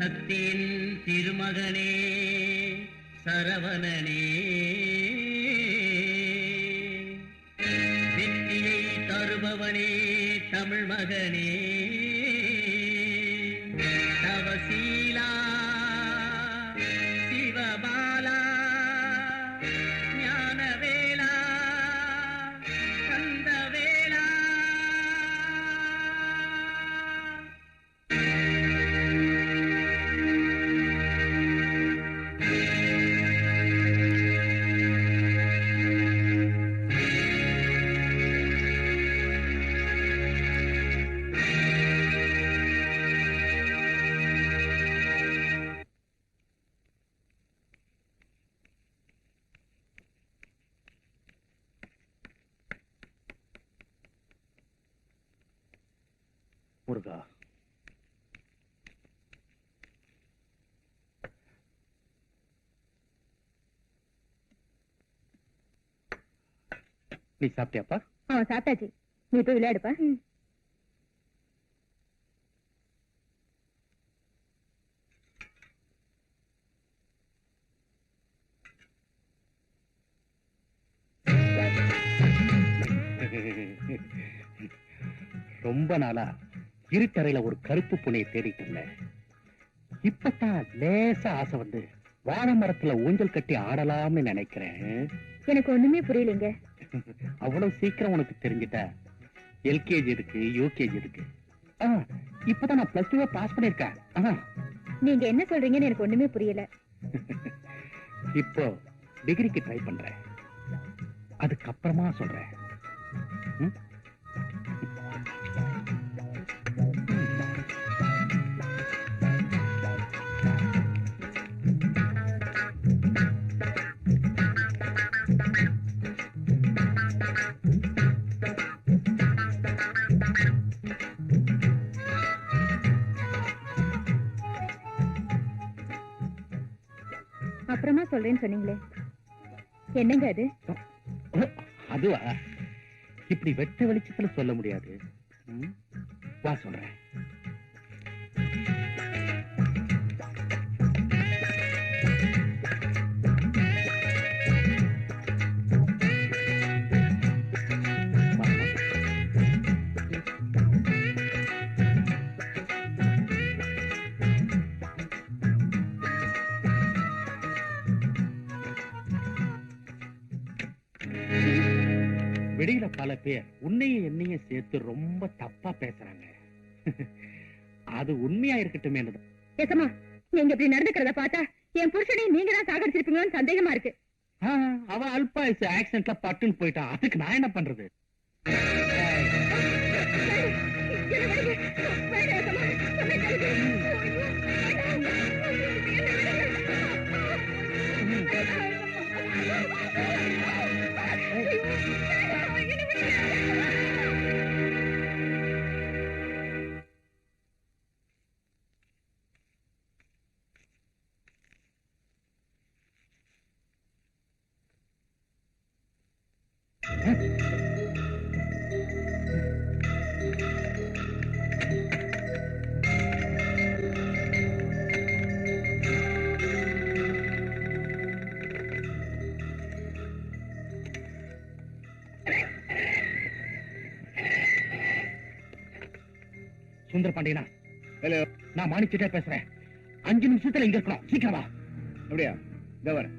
சக்தியின் திருமகனே சரவணனே, வெற்றியை தருபவனே தமிழ் மகனே, தவசீலா சிவபாலா ஞானவேலா கந்தவேலா. முருகா, நீ சாப்பிட்டியாப்பா? சாப்பிட்டாச்சு. நீ போய் விளையாடுப்பா. ரொம்ப நாளா இருட்டறையில ஒரு கருப்பு பூனையை தேடிட்டு இருந்தேன். இப்பதான் லேசா ஆசை வந்து வாழை மரத்துல ஊஞ்சல் கட்டி ஆடலாம்னு நினைக்கிறேன். எனக்கு ஒண்ணுமே புரியலைங்க. அவ்வளவு சீக்கிரம் உனக்கு தெரிஞ்சிட்டா? எல்கேஜி இருக்கு, யூகேஜி இருக்கு. இப்பதான் நான் பிளஸ் 2 பாஸ் பண்ணிருக்கேன். நீங்க என்ன சொல்றீங்கன்னு எனக்கு ஒண்ணுமே புரியல. இப்போ டிகிரிக்கு ட்ரை பண்றேன், அதுக்கப்புறமா சொல்றேன். அப்புறமா சொல்றேன்னு சொன்னீங்களே, என்னங்க அது? அதுவா, இப்படி வெட்ட வெளிச்சத்துல சொல்ல முடியாது. வா சொல்றேன். வெளியில பல பேர் உன்னையும் என்னையும் சேர்த்து ரொம்ப தப்பா பேசுறாங்க. அது உண்மையா இருக்கட்டும். ஏசமா, நீங்க இப்படி நடந்துக்கிறத பார்த்தா என் புருஷனையும் நீங்க தான் சாகடிச்சிருப்பீங்களோன்னு சந்தேகமா இருக்கு. அவ அல்பா ஆக்சிடென்ட்ல பட்டுன்னு போயிட்டான். அதுக்கு நான் என்ன பண்றது? சுந்தர பாண்டியனா, நான் மாணிச்சிட்டே பேசுறேன். 5 நிமிஷத்துல இங்க இருக்கணும். சீக்கிரமா. அப்படியா? இதோ வரேன்.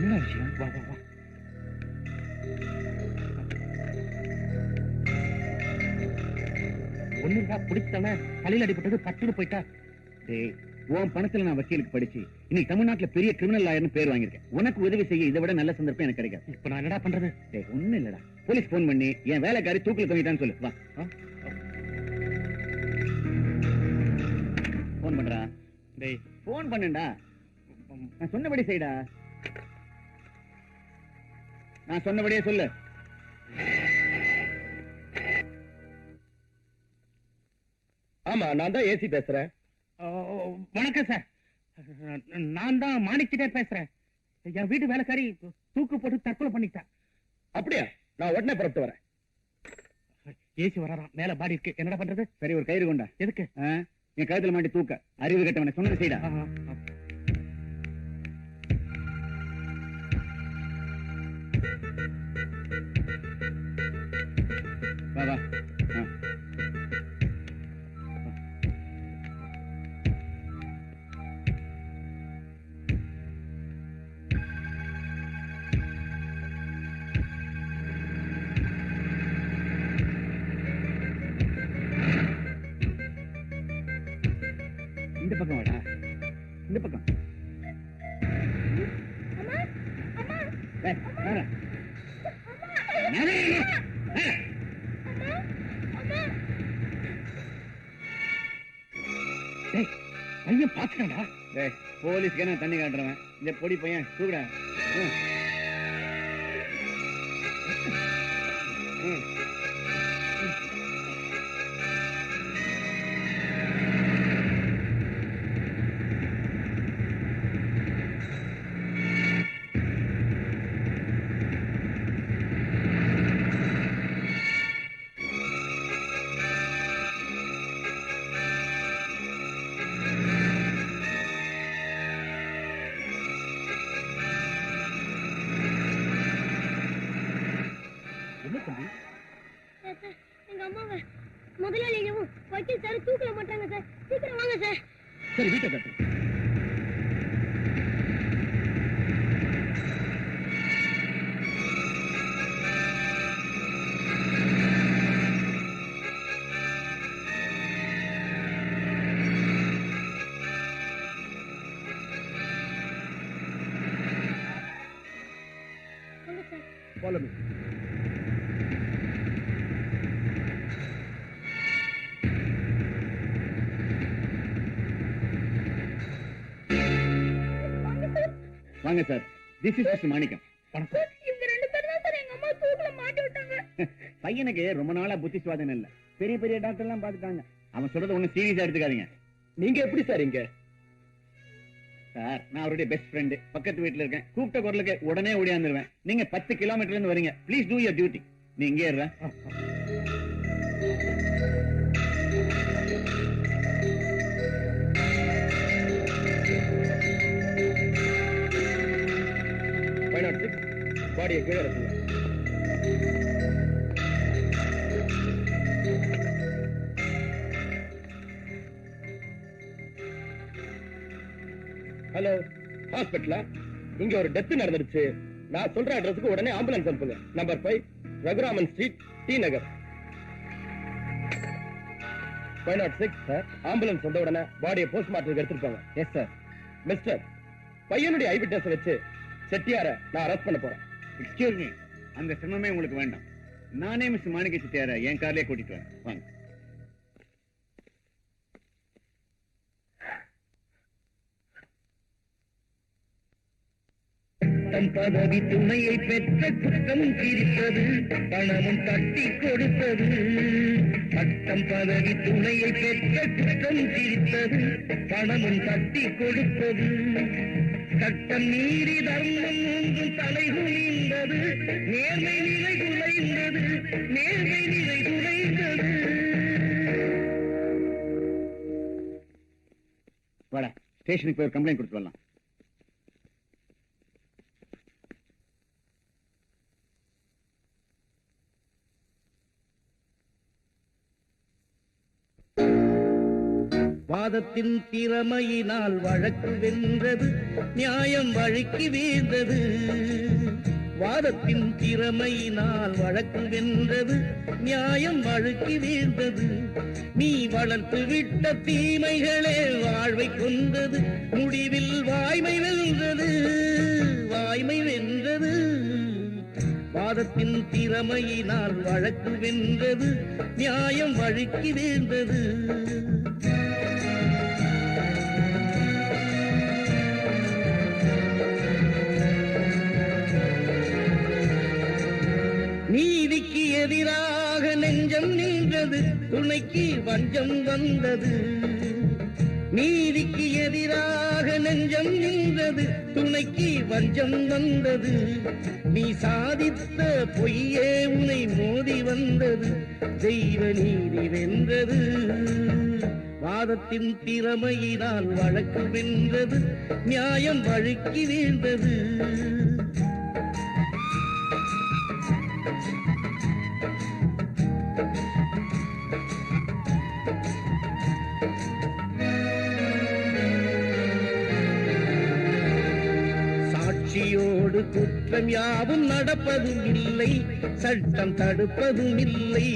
என்ன விஷயம்? வா வா வா. ஒண்ணுடா, பிடிச்சானே தலையில அடிபட்டது பட்டுன்னு போயிட்டா. உன் பணத்துல நான் வக்கீலுக்கு படிச்சு இன்னைக்கு தமிழ்நாட்டுல பெரிய கிரிமினல் லாயர்னு பேர் வாங்கியிருக்கேன். உனக்கு உதவி செய்ய இதை விட நல்ல சந்தர்ப்பம் எனக்கு கிடைக்காது. இப்ப நான் என்னடா பண்றது? ஒண்ணு இல்லடா, போலீஸ் போன் பண்ணி என் வேலைக்காரி தூக்கில தொங்கிட்டான்னு சொல்லு. வா, போன் பண்றா. டேய், போன் பண்ணுடா. நான் சொன்னபடி செய்டா. நான் சொன்னபடியே சொல்லு. ஆமா, நான் தான் ஏசி பேசுறேன். வணக்கம் சார். நான் தான் மாணிக்கிட்டே பேசுறேன். என் வீட்டு வேலைக்காரி தூக்கு போட்டு தற்கொலை பண்ணிட்டா. அப்படியா? நான் உடனே புறப்பட்டு வரேன். ஏசி வரான், மேல பாடி இருக்கு, என்னடா பண்றது? சரி, ஒரு கயிறு கொண்டா. எதுக்கு? என் கழுத்துல மாட்டி தூக்க. அறிவு கட்டவனை சொன்னது செய்டா. வா வா. இந்த பக்கம் வாடா. இந்த பக்கம். ஏய், வாடா. பையன் பாத்துட்டாடா. போலீஸ்க்கு நான் தண்ணி காட்டுறவன். இந்த பொடி பையன் தூக்குடா. எங்க அம்மாவை முதலாளியும் வக்கீல் சார் தூக்கல மாட்டாங்க சார். சீக்கிரம் வாங்க சார். சரி, வீட்டை கட்டு. வாங்க சார். Follow me. வாங்க சார். திஸ் இஸ் மிஸ்டர் மாணிக்கம். வணக்கம். இவங்க ரெண்டு பேரும் தான் சார் எங்க அம்மா தூக்கல மாட்டி விட்டாங்க. பையனுக்கு ரொம்ப நாளா புத்தி சுவாதம் இல்ல. பெரிய பெரிய டாக்டர் எல்லாம் பாத்துட்டாங்க. அவன் சொல்றது ஒண்ணு சீரியஸா எடுத்துக்காதீங்க. நீங்க எப்படி சார் இங்க? சார், நான் அவருடைய பெஸ்ட் ஃப்ரெண்ட். பக்கத்து வீட்டுல இருக்கேன். கூப்பிட்ட குரலுக்கு உடனே ஓடியாந்துருவேன். நீங்க 10 கிலோமீட்டர்ல இருந்து வரீங்க. Please do your duty. நீ இங்கே இருற. பாடியை கீழே இருக்குங்க. ஹலோ, ஹாஸ்பிட்டலா? இங்க ஒரு டெத் நடந்துருச்சு. நான் சொல்ற அட்ரஸுக்கு உடனே ஆம்புலன்ஸ் அனுப்புங்க. நம்பர் 5 ரகுராமன் ஸ்ட்ரீட், டி நகர். 506 சார். ஆம்புலன்ஸ் வந்த உடனே பாடியை போஸ்ட்மார்ட்டத்துக்கு எடுத்துட்டு போங்க. Yes sir. மிஸ்டர், பையனுடைய ஐ விட்னஸ் வச்சு செட்டியார நான் அரெஸ்ட் பண்ண போறேன். எக்ஸ்கியூஸ் மீ, அந்த சிரமமே உங்களுக்கு வேண்டாம். நானே மிஸ்டர் மாணிக்க செட்டியார என் கார்லயே கூட்டிட்டு வரேன். வாங்க. தன் பதவி துணையை பெற்ற குற்றம் தீர்த்தது, பணமும் தட்டி கொடுத்தது. பட்டம் பதவி துணையை பெற்ற குற்றம் தீர்த்தது, பணமும் தட்டி கொடுத்தது. சட்டம் மீறி தர்மம் ஒன்றும் தலை குனிந்தது, நேர்மை நிலை குலைந்தது, நேர்மை நிலை குலைந்தது. வாடா, ஸ்டேஷனுக்கு போய் ஒரு கம்ப்ளைண்ட் கொடுத்து வரலாம். வாதத்தின் திறமையினால் வழக்கு வென்றது, நியாயம் வழுக்கி வீழ்ந்தது. வாதத்தின் திறமையினால் வழக்கு வென்றது, நியாயம் வழுக்கி வீழ்ந்தது. நீ வளர்த்து விட்ட தீமைகளே வாழ்வை கொண்டது, முடிவில் வாய்மை வென்றது, வாய்மை வென்றது. வாதத்தின் திறமையினால் வழக்கு வென்றது, நியாயம் வழுக்கி வீழ்ந்தது. நீதிக்கு எதிராக நெஞ்சம் நின்றது, துணைக்கு வஞ்சம் வந்தது. நீதிக்கு எதிராக நெஞ்சம் நின்றது, துணைக்கு வஞ்சம் வந்தது. நீ சாதித்த பொய்யே உனை மோதி வந்தது, தெய்வ நீதி வென்றது. வாதத்தின் திறமையினால் வழக்கு வென்றது, நியாயம் வழுக்கி வீழ்ந்தது. சாட்சியோடு குற்றம் யாவும் நடப்பதும் இல்லை, சட்டம் தடுப்பதும் இல்லை.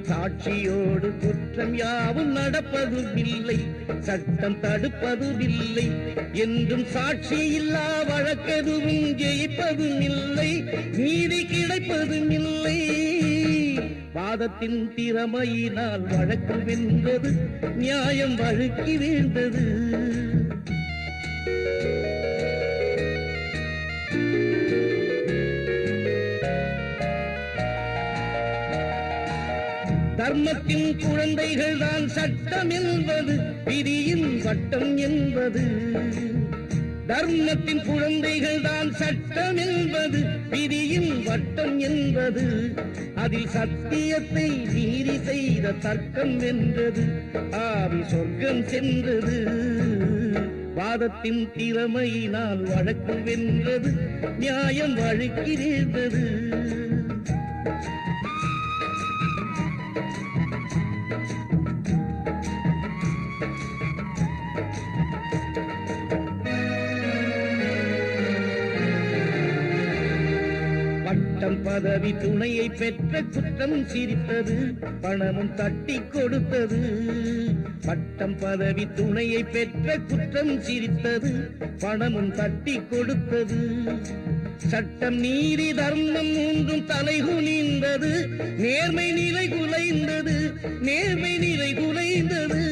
சாட்சியோடு குற்றம் யாவும் நடப்பதும் இல்லை, சட்டம் தடுப்பதும் இல்லை. என்றும் சாட்சி இல்லா வழக்கெதுவும் ஜெயிப்பதும் இல்லை, நீதி கிடைப்பதும் இல்லை. வாதத்தின் திறமையினால் வழக்கு வென்றது, நியாயம் வழுக்கி வீழ்ந்தது. தர்மத்தின் குழந்தைகள் தான் சட்டம் என்பது, விதியின் வட்டம் என்பது. தர்மத்தின் குழந்தைகள் தான் சட்டம் என்பது, விதியின் வட்டம் என்பது. அதில் சத்தியத்தை மீறி செய்த தர்க்கம் வென்றது, ஆவி சொர்க்கம் சென்றது. வாதத்தின் திறமையினால் வழக்கு வென்றது, நியாயம் வழுக்கி வீழ்ந்தது. பட்டம் பதவி துணையை பெற்ற குற்றம் சிரித்தது, பணமும் தட்டி கொடுத்தது. பட்டம் பதவி துணையை பெற்ற குற்றம் சிரித்தது, பணமும் தட்டி கொடுத்தது. சட்டம் நீதி தர்மம் மூன்றும் தலைகுனிந்தது, நேர்மை நிலை குலைந்தது, நேர்மை நிலை குலைந்தது.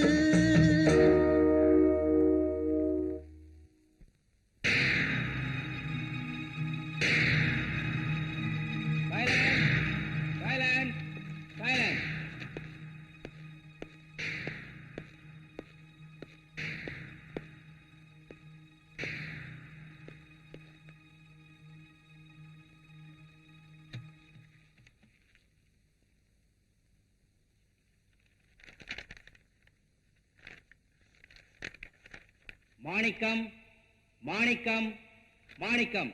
மாணிக்கம், மாணிக்கம், மாணிக்கம்.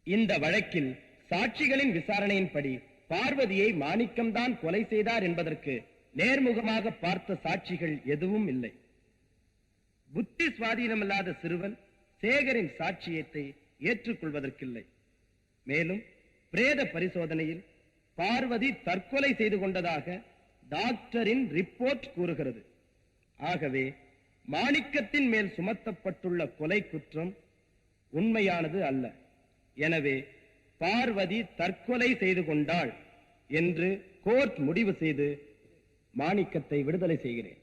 இந்த வழக்கில் சாட்சிகளின் விசாரணையின்படி பார்வதியை மாணிக்கம்தான் கொலை செய்தார் என்பதற்கு நேர்முகமாக பார்த்த சாட்சிகள் எதுவும் இல்லை. புத்தி சுவாதீனமில்லாத சிறுவன் சேகரின் சாட்சியத்தை ஏற்றுக்கொள்வதற்கில்லை. மேலும் பிரேத பரிசோதனையில் பார்வதி தற்கொலை செய்து கொண்டதாக டாக்டரின் ரிப்போர்ட் கூறுகிறது. ஆகவே மாணிக்கத்தின் மேல் சுமத்தப்பட்டுள்ள கொலை குற்றம் உண்மையானது அல்ல. எனவே பார்வதி தற்கொலை செய்து கொண்டாள் என்று கோர்ட் முடிவு செய்து மாணிக்கத்தை விடுதலை செய்கிறேன்.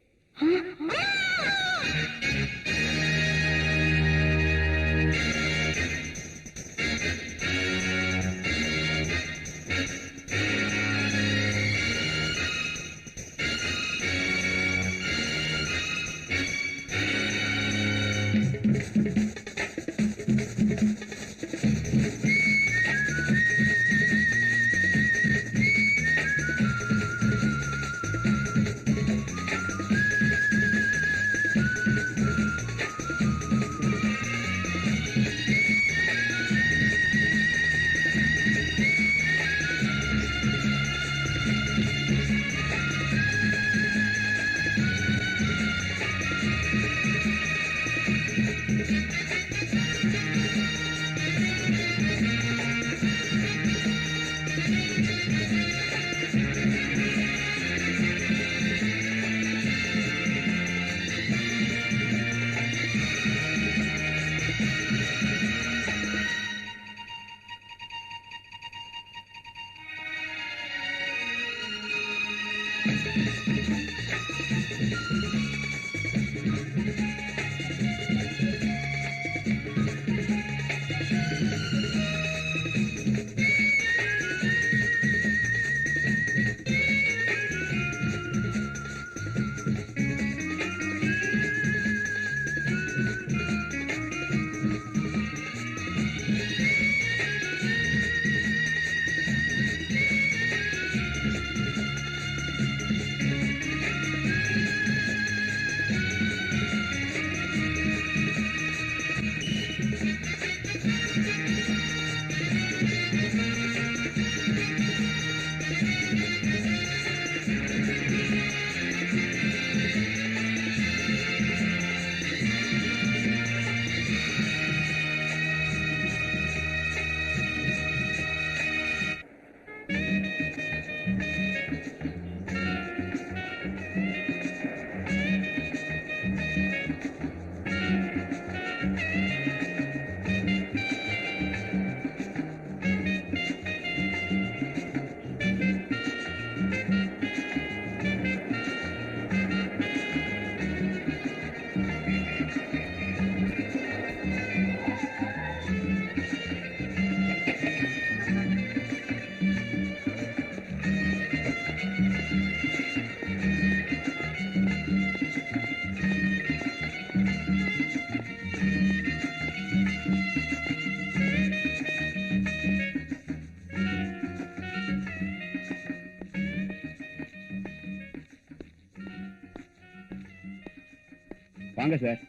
வாங்க சார்.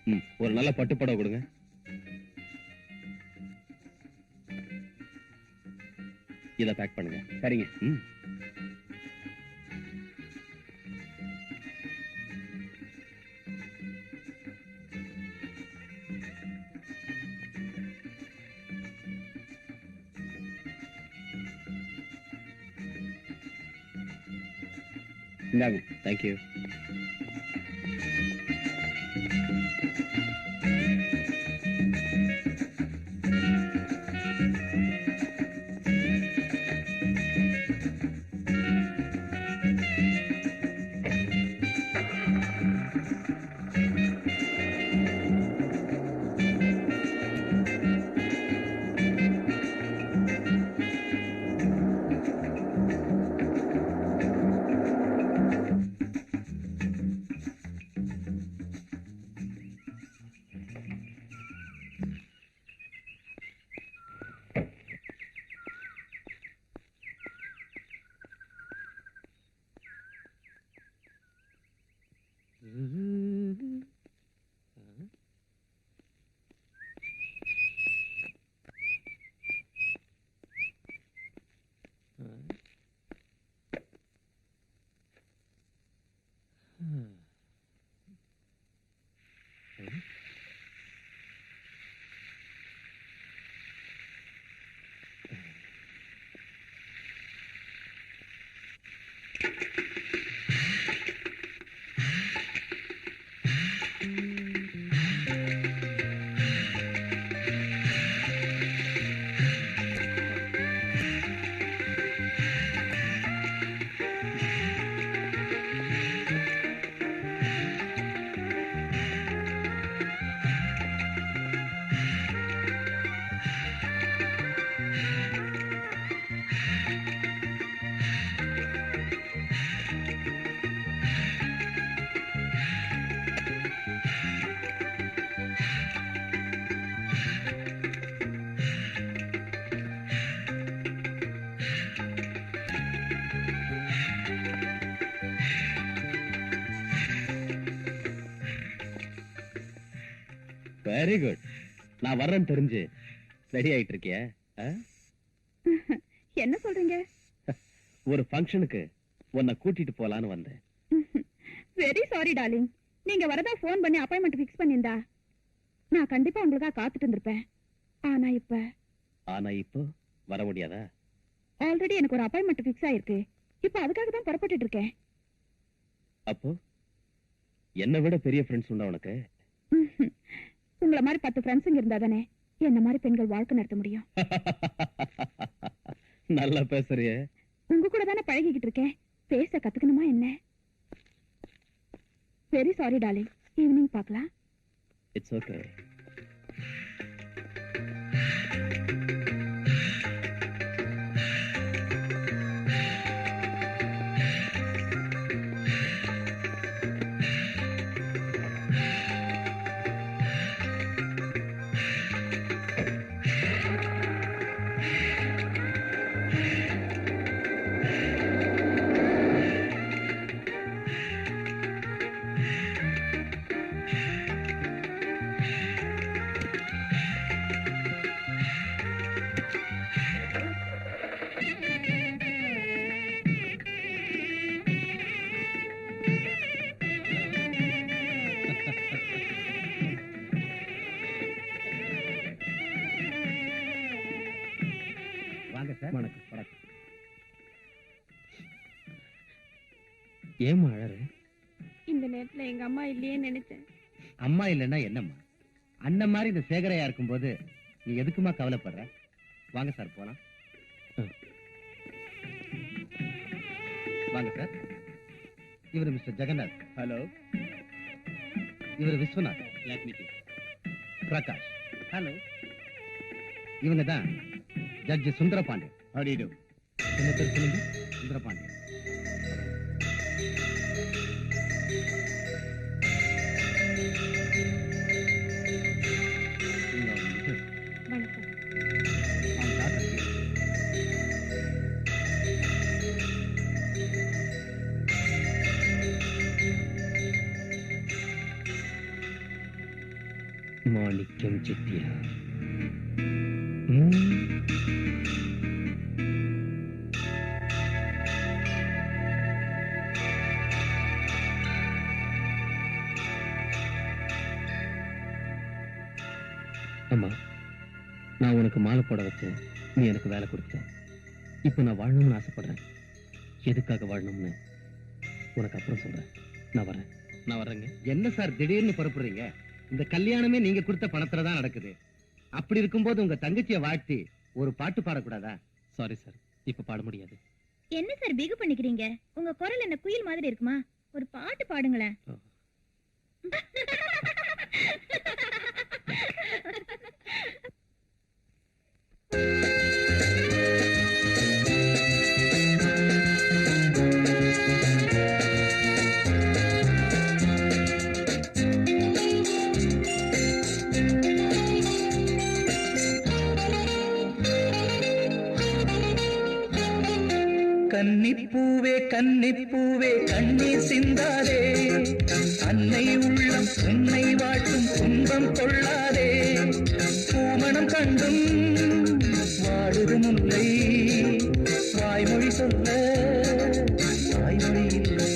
ஒரு நல்ல பட்டு புடவை கொடுங்க. இத பேக் பண்ணுங்க. சரிங்க. இந்தாங்க. தேங்க்யூ. Very good. நான் வர்றேன்னு தெரிஞ்சு ரெடி ஆயிட்டு இருக்கிய? என்ன சொல்றீங்க? ஒரு ஃபங்க்ஷனுக்கு உன்னை கூட்டிட்டு போலான்னு வந்தேன். Very sorry darling. நீங்க வரதா போன் பண்ணி அப்பாயின்மெண்ட் ஃபிக்ஸ் பண்ணிருந்தா நான் கண்டிப்பா உங்களுக்காக காத்துட்டு இருந்திருப்பேன். ஆனா இப்போ வர முடியாதா? ஆல்ரெடி எனக்கு ஒரு அப்பாயின்மெண்ட் ஃபிக்ஸ் ஆயிருக்கு. இப்போ அதுக்காக தான் புறப்பட்டுட்டு இருக்கேன். அப்போ என்னை விட பெரிய ஃப்ரெண்ட்ஸ் உண்டா உனக்கு? உங்களை மாதிரி 10 ஃப்ரெண்ட்ஸுங்க இருந்தா தானே என்ன மாதிரி பெண்கள் வாழ்க்கை நடத்த முடியும். நல்லா பேசுறிய. உங்க கூட தானே பழகிக்கிட்டு இருக்கேன். பேச கத்துக்கணுமா என்ன? Very sorry darling. ஈவினிங் பார்க்கலாம். It's okay. ஏமா அழற? இந்த நேரத்துல எங்க அம்மா இல்லையே நினைச்சேன். அம்மா இல்லைன்னா என்னம்மா? அண்ணன் மாதிரி இந்த சேகரையா இருக்கும்போது நீ எதுக்குமா கவலைப்படுற? வாங்க சார் போலாம். வாங்க சார். இவர் மிஸ்டர் ஜெகநாத். ஹலோ. இவர் விஸ்வநாத். பிரகாஷ். ஹலோ. இவங்க தான் ஜட்ஜ் சுந்தரபாண்டியன். ஹடிடு. என்ன பேர் சொல்லுங்க? சுந்தரபாண்டியன். மாணிக்கம் செட்டியா. அம்மா, நான் உனக்கு மாலை போட வச்சேன், நீ எனக்கு வேலை கொடுத்த. இப்ப நான் வாழணும்னு ஆசைப்படுறேன். எதுக்காக வாழணும்னு உனக்கு அப்புறம் சொல்றேன். நான் வரேங்க. என்ன சார் திடீர்னு புறப்படுறீங்க? இந்த கல்யாணமே நீங்க கொடுத்த பணத்துல தான் நடக்குது. அப்படி இருக்கும்போது உங்க தங்கச்சியை வாழ்த்தி ஒரு பாட்டு பாடக்கூடாதா? சாரி சார், இப்ப பாட முடியாது. என்ன சார் பிகு பண்ணிக்கிறீங்க? உங்க குரல் என்ன குயில் மாதிரி இருக்குமா? ஒரு பாட்டு பாடுங்களேன். கன்னிப்பூவே கன்னிப்பூவே கண்ணீர் சிந்தாதே, அன்னை உள்ளம் உன்னை வாட்டும் துன்பம் கொள்ளாதே. பூமணம் கண்டும் வாடுது முல்லை, வாய்மொழி சொல்ல வாய்மொழி இல்லை.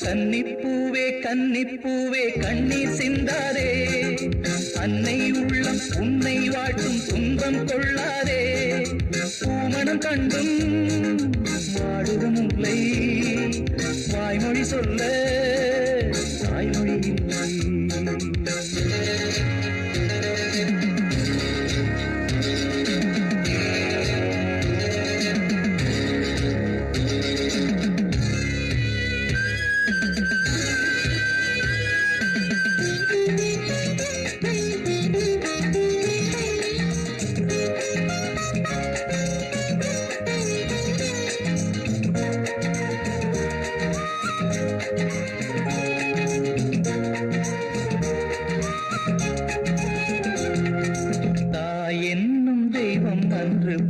கன்னிப்பூவே கன்னிப்பூவே கண்ணீர் சிந்தாதே, அன்னை உள்ளம் உன்னை வாட்டும் துன்பம் கொள்ளாதே. பூமணம் கண்டும் வாடுது முல்லை, வாய்மொழி சொல்ல வாய்மொழி இல்லை.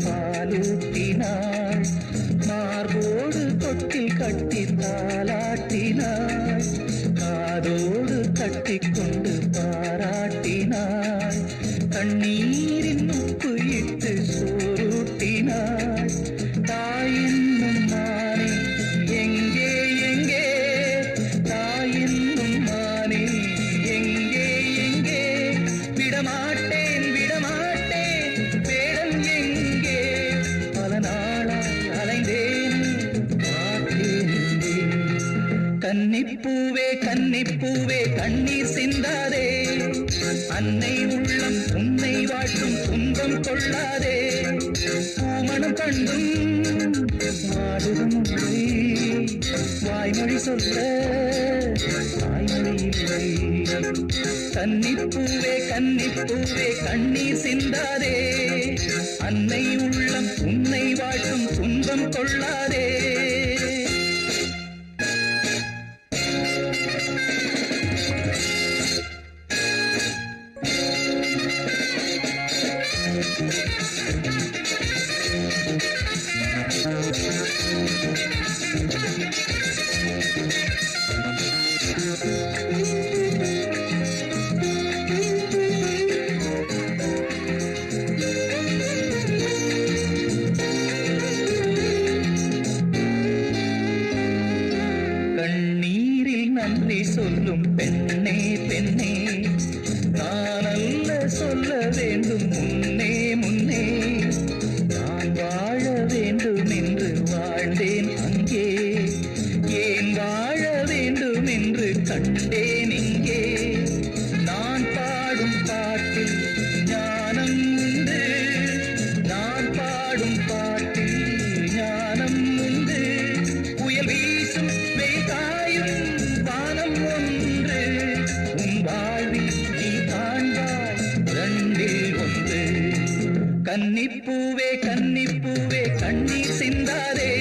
பாலூட்டினாள், மார்போடு தொட்டில் கட்டி தாலாட்டினாள், காதோடு கட்டிக்கொண்டு பாராட்டினாள், கண்ணீரின் உப்பு இட்டு சோறுட்டினாள். தாயென்னும் மானே எங்கே எங்கே, தாயென்னும் மானே எங்கே எங்கே, விடமாட்டேன் விடமாட்டேன் வேடம் எங்கே, பல நாளாய் அலைந்தேன் பார்த்தேன். கன்னிப்பூவே கன்னிப்பூவே கண்ணீர் சிந்தாதே, அன்னை உள்ளம் உன்னை வாட்டும் துன்பம் கொள்ளாதே. பூமணம் கண்டும் வாடுதும் முல்லை, வாய்மொழி சொல்ல வாய்மொழி இல்லை. கன்னிப்பூவே கன்னிப்பூவே கண்ணீர் சிந்தாதே, அன்னை உள்ளம் உன்னை வாட்டும் துன்பம் கொள்ளாதே. கண்ணீரில் நன்றி சொல்லும் பெண்ணே பெண்ணே, நான் அல்ல சொல்ல வேண்டும் முன்னே முன்னே. நான் வாழ வேண்டும் என்று வாழ்ந்தேன் அங்கே, ஏன் வாழ வேண்டும் என்று கண்டேன் இங்கே. நான் பாடும் பாட்டில் ஞானம் உண்டு, நான் பாடும் பாட்டில் ஞானம் உண்டு. புயல் வீசும் வெய்தாயும் வானம் ஒன்று, உன் வாழ்வில் நீ காண்பாய் ரெண்டில் ஒன்று. கன்னிப்பூவே கன்னிப்பூவே கண்ணீர் சிந்தாதே,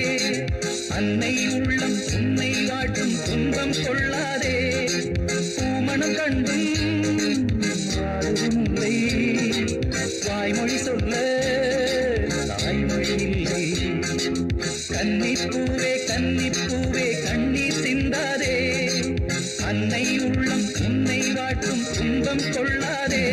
அன்னை உள்ளம் உன்னை வாட்டும் துன்பம் கொள்ளாதே. பூமணம் கண்டும் வாடுதும் முல்லை, வாய்மொழி சொல்ல தாய்மொழி இல்லை. கன்னிப்பூவே கன்னிப்பூவே கண்ணீர் சிந்தாதே, அன்னை உள்ளம் உன்னை வாட்டும் காட்டும் துன்பம் கொள்ளாதே.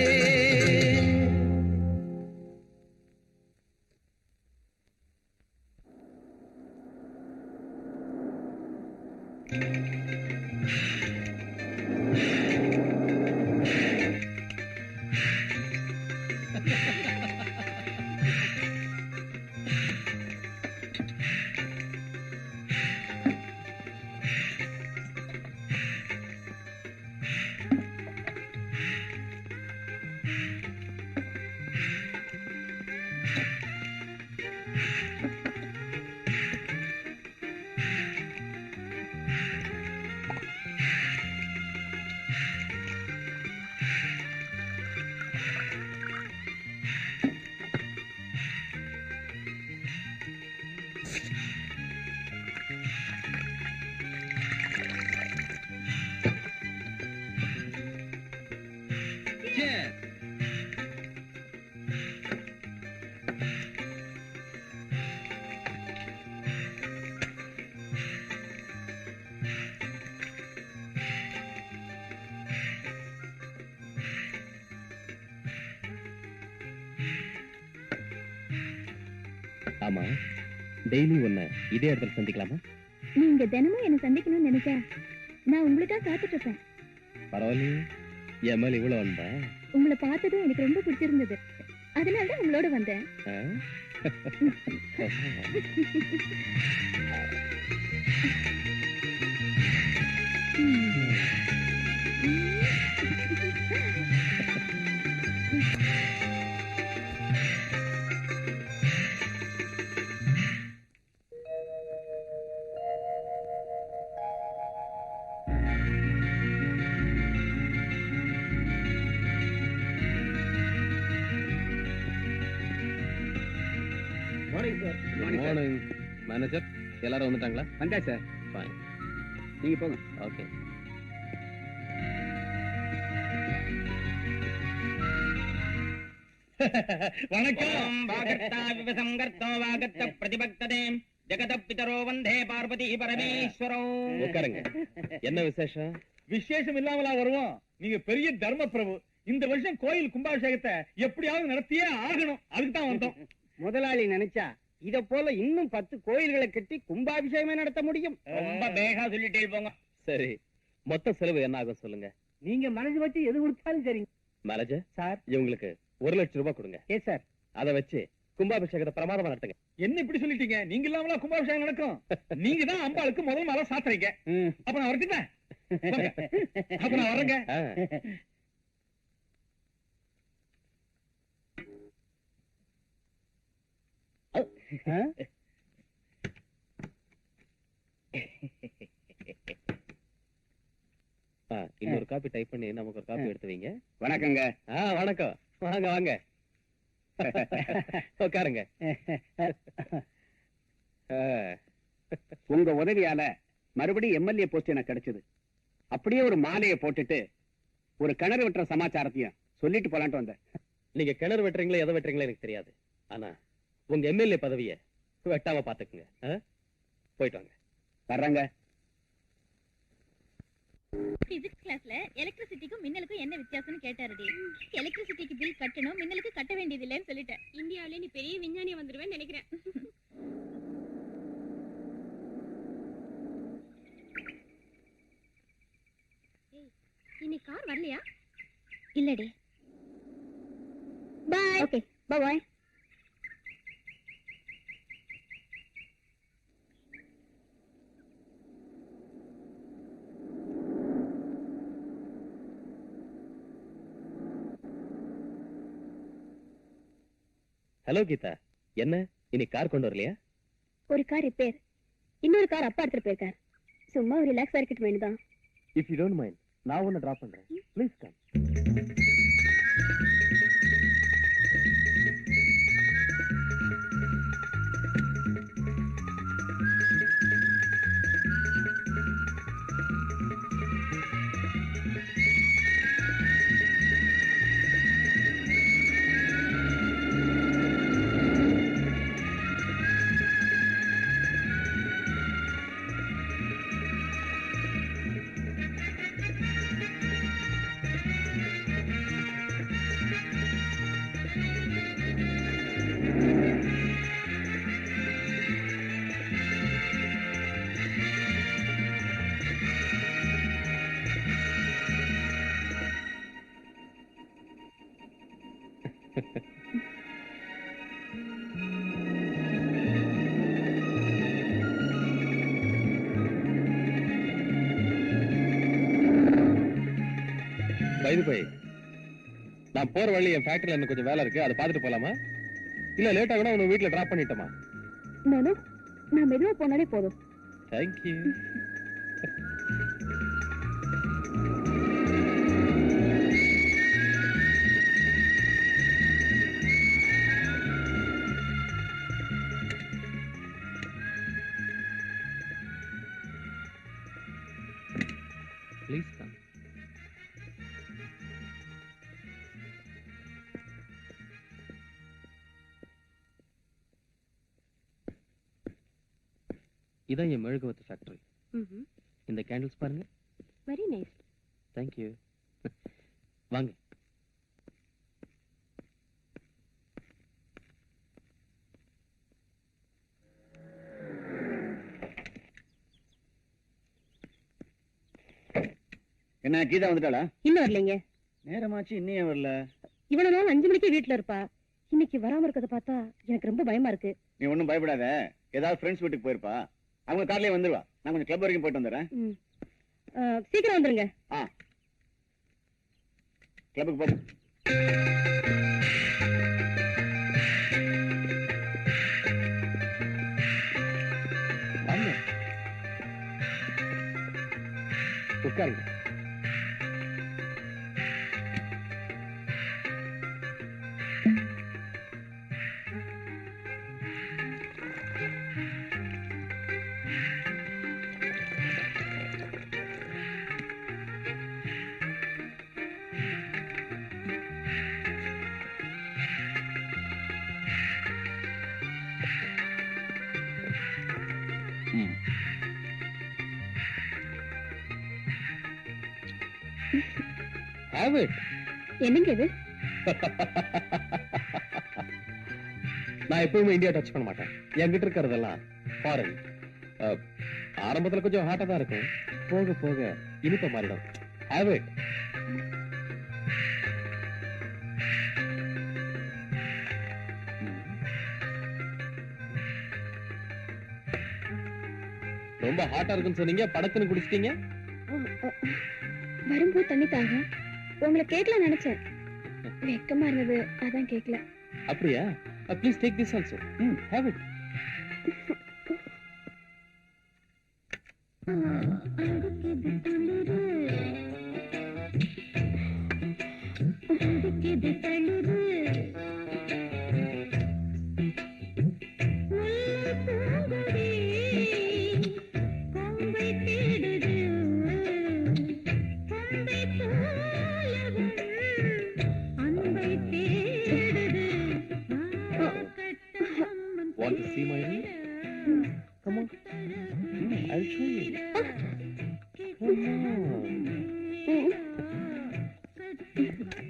ஆமா, டெய்லி உன்னை இதே இடத்துல சந்திக்கலாமா? நீங்க தினமும் என்ன சந்திக்கணும்னு நினைச்சா நான் உங்களுக்கா காத்துட்டு இருப்பேன். பரவாயில்லையே, என் மேல இவ்வளவு வந்தா. உங்களை பார்த்ததும் எனக்கு ரொம்ப பிடிச்சிருந்தது, அதனாலதான் உங்களோட வந்தேன். மார்னிங் மேனேஜர், எல்லாரும் வந்துட்டாங்களா? வந்தா சார். ஃபைன், நீங்க போங்க. ஓகே. வணக்கம். பிரதிபக்ததே ஜெகத பிதரோ வந்தே பார்வதி பரமேஸ்வரோ. உட்காருங்க. என்ன விசேஷம்? விசேஷம் இல்லாமலா வருவோம்? நீங்க பெரிய தர்ம பிரபு. இந்த வருஷம் கோயில் கும்பாபிஷேகத்தை எப்படியாவது நடத்தியே ஆகணும். அதுக்கு தான் வந்தோம். முதலாளி நினைச்சா இத போல இன்னும் 10 கோயில்களை கட்டி கும்பாபிஷேகமே நடத்த முடியும். ரொம்ப வேகா சொல்லிட்டே போங்க. சரி, மொத்த செலவு என்ன ஆகும் சொல்லுங்க. நீங்க மனசு வச்சு எது கொடுத்தாலும் சரிங்க. Manager sir. இவங்களுக்கு 1 லட்சம் ரூபாய் கொடுங்க. Yes sir. அதை வச்சு கும்பாபிஷேகத்தை பிரமாதமா நடத்துங்க. என்ன இப்படி சொல்லிட்டீங்க? நீங்க இல்லாமலா கும்பாபிஷேகம் நடக்கும்? நீங்க தான் அம்பாளுக்கு முதல் மாலை சாத்துறீங்க. அப்ப நான் வரட்டுங்க. அப்ப நான் வரேங்க. இன்னொரு காப்பி டைப் பண்ணி நமக்கு ஒரு காப்பி எடுத்து வைங்க. வணக்கங்க. வணக்கம். வாங்க வாங்க, உட்காருங்க. உங்க உதவியால மறுபடியும் எம்எல்ஏ போஸ்ட் எனக்கு கிடைச்சது. அப்படியே ஒரு மாலையை போட்டுட்டு ஒரு கிணறு வெட்டுற சமாச்சாரத்தையும் சொல்லிட்டு போலான்ட்டு வந்தேன். நீங்க கிணறு வெட்டுறீங்களா எதை வெட்டுறீங்களா எனக்கு தெரியாது. ஆனா உங்க எம்எல்ஏ பதவியை வெட்டாம பாத்துக்குங்க. போயிட்டு வாங்க. வர்றாங்க. பிசிக்ஸ் கிளாஸ்ல எலக்ட்ரிசிட்டிக்கும் மின்னலுக்கும் என்ன வித்தியாசம்னு கேட்டாருடி. எலக்ட்ரிசிட்டிக்கு பில் கட்டணும், மின்னலுக்கு கட்ட வேண்டியது இல்லைன்னு சொல்லிட்டேன். இந்தியாவிலே நீ பெரிய விஞ்ஞானி வந்துருவேன்னு நினைக்கிறேன். இன்னைக்கு கார் வரலையா? இல்லடி. பாய். ஓகே, பாய். ஹலோ கீதா, என்ன இன்னைக்கு கார் கொண்டு வரலையா? ஒரு கார் ரிப்பேர், இன்னொரு கார் அப்பா எடுத்துட்டு போயிருக்கார். சும்மா ஒரு ரிலாக்ஸ் இருக்கட்டும் வேணுதான். இஃப் யூ டோன்ட் மைண்ட், நான் உன்னை டிராப் பண்றேன். Please come. வைது பை, நான் போற வழி என் ஃபேக்டரியில எனக்கு கொஞ்சம் வேலை இருக்கு, அதை பார்த்துட்டு போலாமா? இல்ல லேட் ஆகுனா உன்னை வீட்டுல டிராப் பண்ணிட்டோமா? நான் மெதுவா போனாலே போதும். தேங்க்யூ. Please come. இதான் என் மெழுகுவத்து ஃபேக்டரி. இந்த கேண்டில்ஸ் பாருங்க. Very nice. தேங்க்யூ. வாங்க. என்ன கீதா வந்துட்டாளா? இன்னும் வரலைங்க. நேரமாச்சு இன்னும் வரல. இவ்வளவு நாள் 5 மணிக்கு வீட்டுல இருப்பா. இன்னைக்கு வராம இருக்கத பார்த்தா எனக்கு ரொம்ப பயமா இருக்கு. நீ ஒண்ணும் பயப்படாத. ஏதாவது ஃப்ரெண்ட்ஸ் வீட்டுக்கு போயிருப்பா. அவங்க கார்லயே வந்துருவா. நான் கொஞ்சம் கிளப் வரைக்கும் போயிட்டு வந்துடுறேன். சீக்கிரம் வந்துருங்க. கிளப்புக்கு போ. உட்காருங்க. Have it. என்னங்க இது? நான் எப்பவுமே இந்தியா டச் பண்ண மாட்டேன். என்கிட்ட இருக்கிறதெல்லாம் ஃபாரின். ஆரம்பத்துல கொஞ்சம் ஹாட்டா தான் இருக்கும், போக போக இனிப்ப மாறிடும். Have it. ரொம்ப ஹாட்டா இருக்குன்னு சொன்னீங்க, படக்குன்னு குடிச்சிட்டீங்க. வரும்போது தண்ணி தாங்க. உங்களை கேட்கலாம் நினைச்சேன், வெக்கமா இருந்தது, அதான் கேட்கல. அப்படியா? Please take this also. Have it. Want to see my ring? Come on. I'll show you. Come on.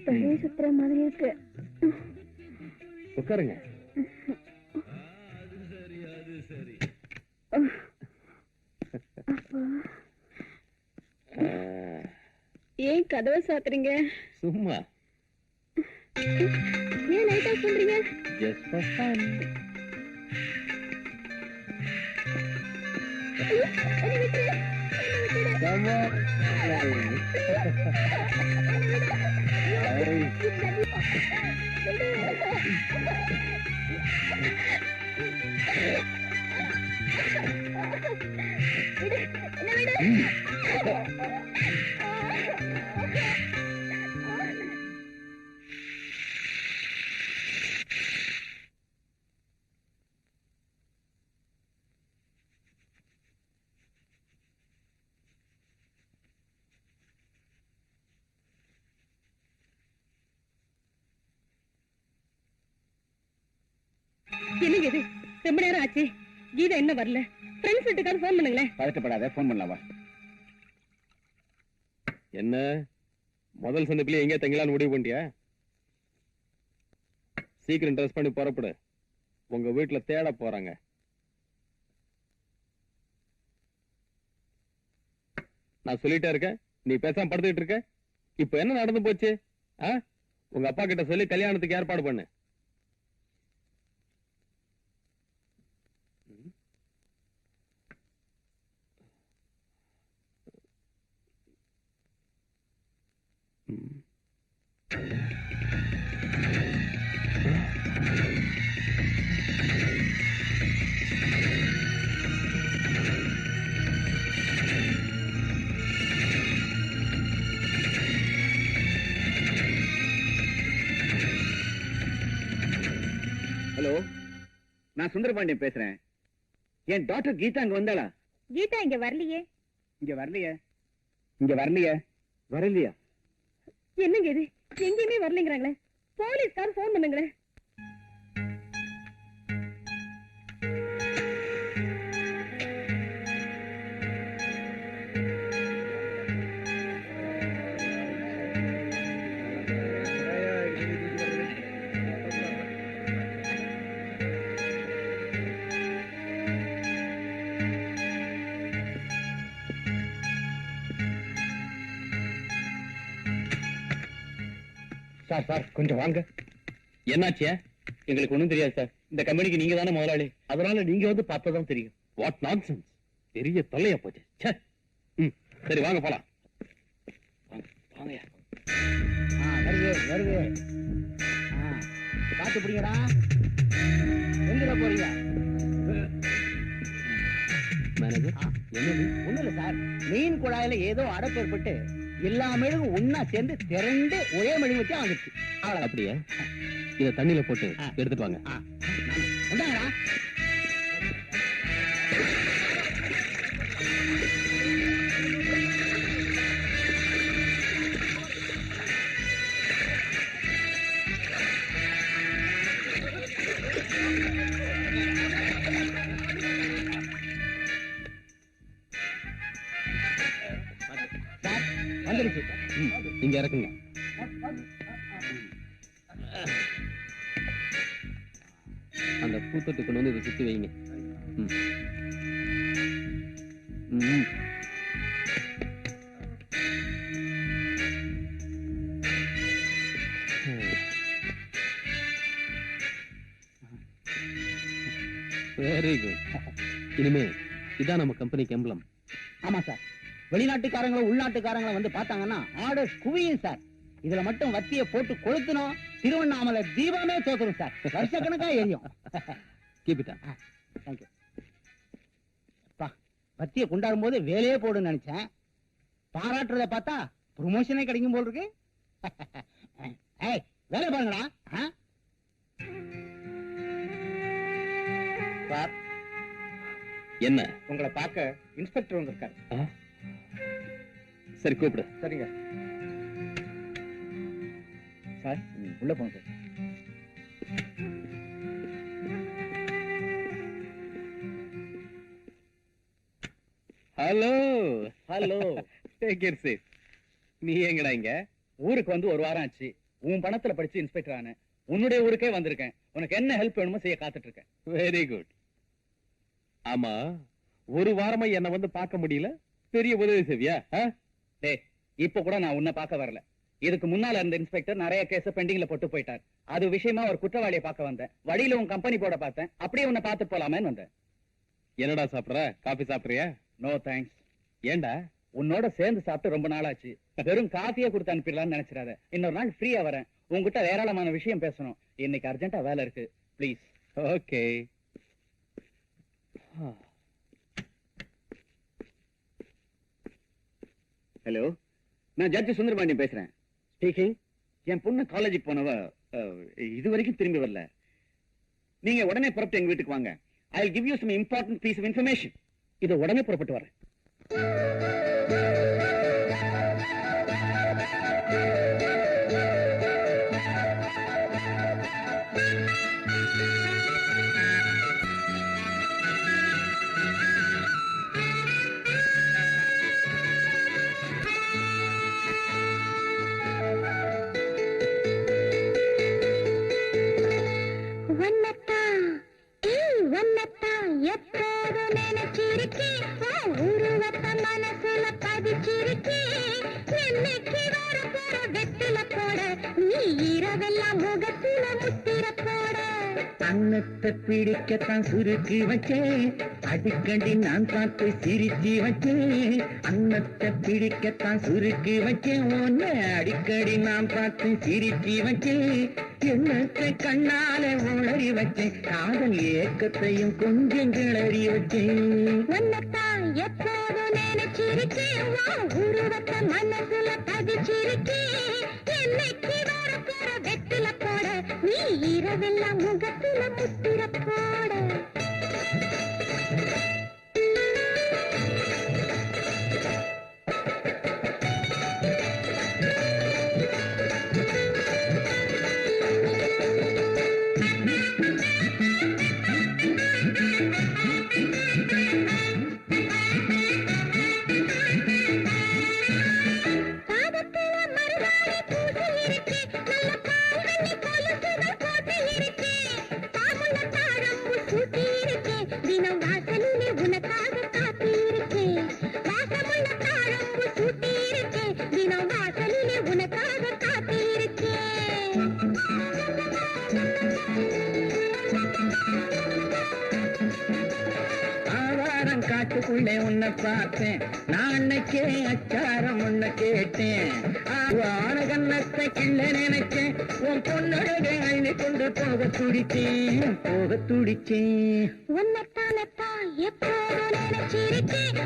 தலையை சுத்துற மாதிரி இருக்கு. உட்காருங்க. ஏன் கதவை சாத்துறீங்க? சும்மா. ஏன் லைட் ஆஃப் பண்றீங்க? Just for fun. என்னை விட்டுரு. Come on. என்னங்க இது? ரொம்ப நேரம் ஆச்சு, கீதா என்ன வரல? ஃப்ரெண்ட்ஸ் வீட்டுக்கார போன் பண்ணுங்களேன். பதட்டப்படாத, போன் பண்ணலாமா? என்ன முதல் சந்திப்பிலே எங்கே தங்கலான்னு முடிவு பண்ணிட்டியா? சீக்கிரம் ட்ரெஸ் பண்ணி புறப்படு, உங்க வீட்டுல தேட போறாங்க. நான் சொல்லிட்டே இருக்கேன், நீ பேசாம படுத்துக்கிட்டு இருக்க. இப்ப என்ன நடந்து போச்சு? உங்க அப்பா கிட்ட சொல்லி கல்யாணத்துக்கு ஏற்பாடு பண்ணு. ஹலோ, நான் சுந்தரபாண்டியன் பேசுறேன். என் டாக்டர் கீதா அங்க வந்தாளா? கீதா இங்க வரலையே. இங்க வரலையே. இங்க வரலையே. வரலையா? என்னங்க இது, எங்கேயுமே வரலைங்கிறாங்களே. போலீஸ்கார் போன் பண்ணுங்களேன். சார் சார் கொஞ்சம் வாங்க. என்னாச்சியா? எங்களுக்கு ஒண்ணும் தெரியாது சார். இந்த கம்பெனிக்கு நீங்க தானே முதலாளி, அதனால நீங்க வந்து பார்த்ததான் தெரியும். What nonsense! பெரிய தொல்லையா போச்சு. சரி வாங்க போலாம். வாங்கயா. வருது வருது. பாத்து பிடிங்கடா. எங்க போறீங்க? மேனேஜர், என்னது? ஒண்ணு இல்ல சார், மீன் குழாயில ஏதோ அடைப்பு ஏற்பட்டு எல்லா மெழுகும் ஒன்னா சேர்ந்து திரண்டு ஒரே மெழுகு வச்சு வந்துச்சு. அவ்வளவு. அப்படியா? இத தண்ணியில போட்டு எடுத்துட்டு வாங்க. வந்தாங்கடா. வந்துருச்சு. இங்க இறக்குங்க. அந்த பூத்தொட்டி கொண்டு வந்து இதை சுத்தி வைங்க. Very good. இனிமே இதான் நம்ம கம்பெனிக்கு எம்பளம். ஆமா சார், வெளிநாட்டுக்காரங்களும் உள்நாட்டுக்காரங்களும் வந்து பார்த்தாங்கன்னா ஆர்டர்ஸ் குவியும் சார். இதுல மட்டும் வத்திய போட்டு கொளுத்தணும், திருவண்ணாமலை தீபமே தோக்கணும் சார். வருஷக்கணக்கா எரியும். Keep it up. தேங்க்யூ. வத்திய கொண்டாடும் போது வேலையே போடுன்னு நினைச்சேன். பாராட்டுறத பார்த்தா ப்ரொமோஷனே கிடைக்கும் போல் இருக்கு. ஏய், வேலை பாருங்கடா. சார், என்ன? உங்களை பார்க்க இன்ஸ்பெக்டர் வந்திருக்காரு. சரி கூப்பிடு. சரிங்க சார். உள்ள போங்க sir. Hello hello. Take it safe. நீ எங்கடா இங்க? ஊருக்கு வந்து ஒரு வாரம் ஆச்சு. உன் பணத்துல படிச்சு இன்ஸ்பெக்டர் ஆனேன். உன்னுடைய ஊருக்கே வந்திருக்கேன். உனக்கு என்ன ஹெல்ப் வேணுமோ செய்ய காத்துட்டு இருக்கேன். Very good. ஆமா, ஒரு வாரமா என்ன வந்து பார்க்க முடியல, பெரிய உதவி செய்வியா? டேய், இப்ப கூட நான் உன்னை பார்க்க வரல. இதுக்கு முன்னால இருந்த இன்ஸ்பெக்டர் நிறைய கேஸ் பெண்டிங்ல போட்டு போயிட்டார். அது விஷயமா ஒரு குற்றவாளியை பார்க்க வந்தேன். வழியில உன் கம்பெனி போட பார்த்தேன். அப்படியே உன்னை பார்த்துட்டு போலாமேன்னு வந்தேன். என்னடா சாப்பிடுற? காபி சாப்பிடுறியா? No thanks. ஏண்டா? உன்னோட சேர்ந்து சாப்பிட்டு ரொம்ப நாள் ஆச்சு. வெறும் காஃபியே கொடுத்து அனுப்பிடலாம்னு நினைச்சிடாத. இன்னொரு நாள் ஃப்ரீயா வரேன். உங்ககிட்ட ஏராளமான விஷயம் பேசணும். இன்னைக்கு அர்ஜென்ட்டா வேலை இருக்கு. ப்ளீஸ். ஓகே. ஹலோ, நான் ஜட்ஜ் சுந்தரபாண்டியன் பேசுறேன். ஸ்பீக்கிங். என் பொண்ணு காலேஜுக்கு போனவ இது வரைக்கும் திரும்பி வரல. நீங்க உடனே புறப்பட்டு எங்க வீட்டுக்கு வாங்க. I will give you some important piece of information. இது உடனே புறப்பட்டு வரேன். எப்போது நினைச்சிருக்கேன், உருவத்தை மனசுல பதிச்சு இரவெல்லாம் முகத்தில முத்திர போட அன்னத்தை பிடிக்கத்தான் சுருக்கி வச்சேன், அடிக்கடி நான் பார்த்து சிரிச்சு வச்சேன். அன்னத்தை பிடிக்கத்தான் சுருக்கி வச்சேன், ஒன்னு அடிக்கடி நான் பார்த்து சிரிச்சு வச்சேன். எண்ணத்தை கண்ணால உளறி வச்சேன், காதல் ஏக்கத்தையும் கொஞ்சம் கிளறி வச்சேன். உன்னத்தான் எப்போதும் நினைச்சிருக்கேன், உருவத்தை மனசுல பதிச்சிருக்கேன். என்னைக்கு வரப்போற வெத்தில போட நீ இரவெல்லாம் முகத்தில முத்திர போட. காட்டுக்குள்ளே உன்னை பார்த்தேன், நான் அன்னைக்கே அச்சாரம் உன்னை கேட்டேன். ஆன கண்ணத்தை கிள்ள நினைச்சேன், உன் பொன்னழகை அள்ளி கொண்டு போக துடிச்சேன், போக துடிச்சேன். உன்னத்தானத்தான் எப்போதும் நினைச்சிருக்கேன்,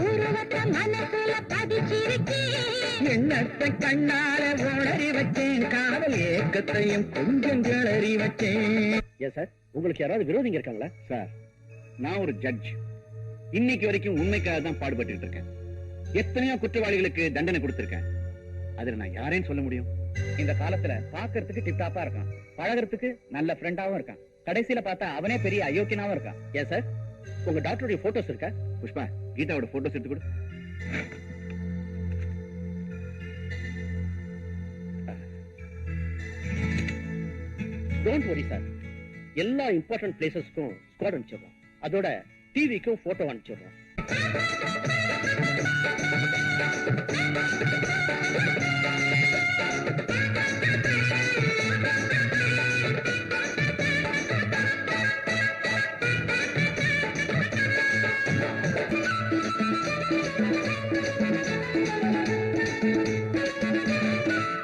உருவத்தை மனசுல பதிச்சிருக்கேன். எண்ணத்தை கண்ணால உளறி வச்சேன், காதல் ஏக்கத்தையும் கொஞ்சம் கிளறி வச்சேன். ஏன் சார், உங்களுக்கு யாராவது விரோதிங்க இருக்காங்களா? சார், நான் ஒரு ஜட்ஜ். இன்னைக்கு வரைக்கும் உண்மைக்காக தான் பாடுபட்டு இருக்கேன். எத்தனையோ குற்றவாளிகளுக்கு தண்டனை கொடுத்திருக்கேன். அதுல நான் யாரையும் சொல்ல முடியும்? இந்த காலத்துல பாக்குறதுக்கு டிப்டாப்பா இருக்கான், பழகிறதுக்கு நல்ல ஃப்ரெண்டாவும் இருக்கான், கடைசியில பார்த்தா அவனே பெரிய அயோக்கியனாவும் இருக்கான். ஏன் சார், உங்க டாக்டருடைய போட்டோஸ் இருக்கா? புஷ்பா, கீதாவோட போட்டோஸ் எடுத்து கொடு. டோன்ட் வரி சார், எல்லா இம்பார்ட்டன்ட் பிளேசஸ்க்கும் ஸ்குவாட் அனுப்பிச்சிடுறோம், அதோட டிவிக்கும் போட்டோ அனுப்பிச்சிடுறோம்.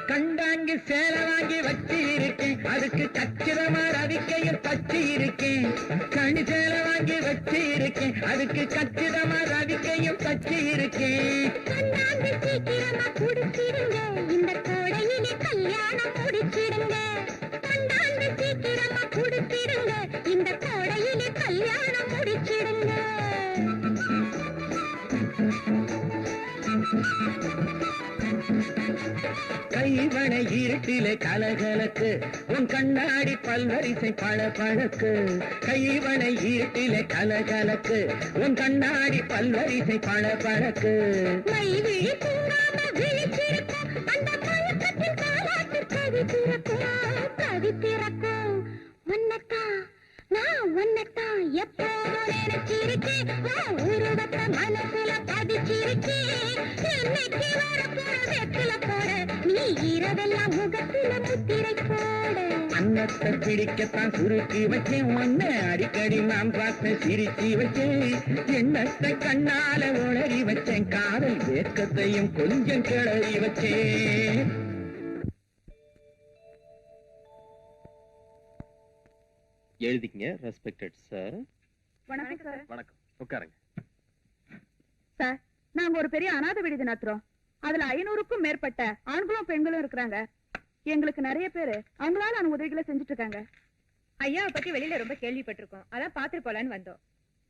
கண்டாங்கி சேலை வாங்கி வச்சு இருக்கேன், அதுக்கு கச்சிதமா ரவிக்கையும் தச்சு இருக்கேன். கணி சேலை வாங்கி வச்சு இருக்கேன், அதுக்கு கச்சிதமா ரவிக்கையும் தச்சு இருக்கேன். கண்ணாந்து சீக்கிரமா குடிச்சிடுங்க, இந்த கோடையிலே கல்யாணம் முடிச்சிடுங்க. கண்ணாந்து சீக்கிரமா குடிச்சிடுங்க, இந்த கோடையிலே கல்யாணம் முடிச்சிடுங்க. கைவனை இருட்டிலே கலகலக்கு, உன் கண்ணாடி பல்வரிசை பழக்கு. கைவனை இருட்டிலே கலகலக்கு, உன் கண்ணாடி பல்வரிசை பழக்கு. மை விழி தூங்காம விழிச்சிருக்கும், அந்த பழக்கத்தின் காலாட்டு கவி திறக்கும், கவி திறக்கும். உன்னத்தான் நான் உன்னத்தான் எப்போதும் நினைச்சிருக்கேன், உருவத்தை மனசுல பதிச்சிருக்கேன். என்னைக்கு வரப்போற வெற்றில போட நீ இரவெல்லாம் முகத்தில முத்திரை போட. அன்னத்தை பிடிக்கத்தான் சுருக்கி வச்சேன், ஒன்னு அடிக்கடி நான் பார்த்து சிரிச்சு வச்சேன். எண்ணத்தை கண்ணால உளறி வச்சேன், காதல் ஏக்கத்தையும் கொஞ்சம் கிளறி வச்சேன். எழுதிக்கங்க. Respected sir. வணக்கம் சார். வணக்கம், உட்காருங்க. சார், நாங்க ஒரு பெரிய அநாத விடுதி நடத்துறோம். அதுல 500க்கும் மேற்பட்ட ஆண்களும் பெண்களும் இருக்கிறாங்க. எங்களுக்கு நிறைய பேரு அவங்களால உதவிகளை செஞ்சுட்டு இருக்காங்க. ஐயாவை பத்தி வெளியில ரொம்ப கேள்விப்பட்டிருக்கோம், அதான் பாத்துட்டு போலான்னு வந்தோம்.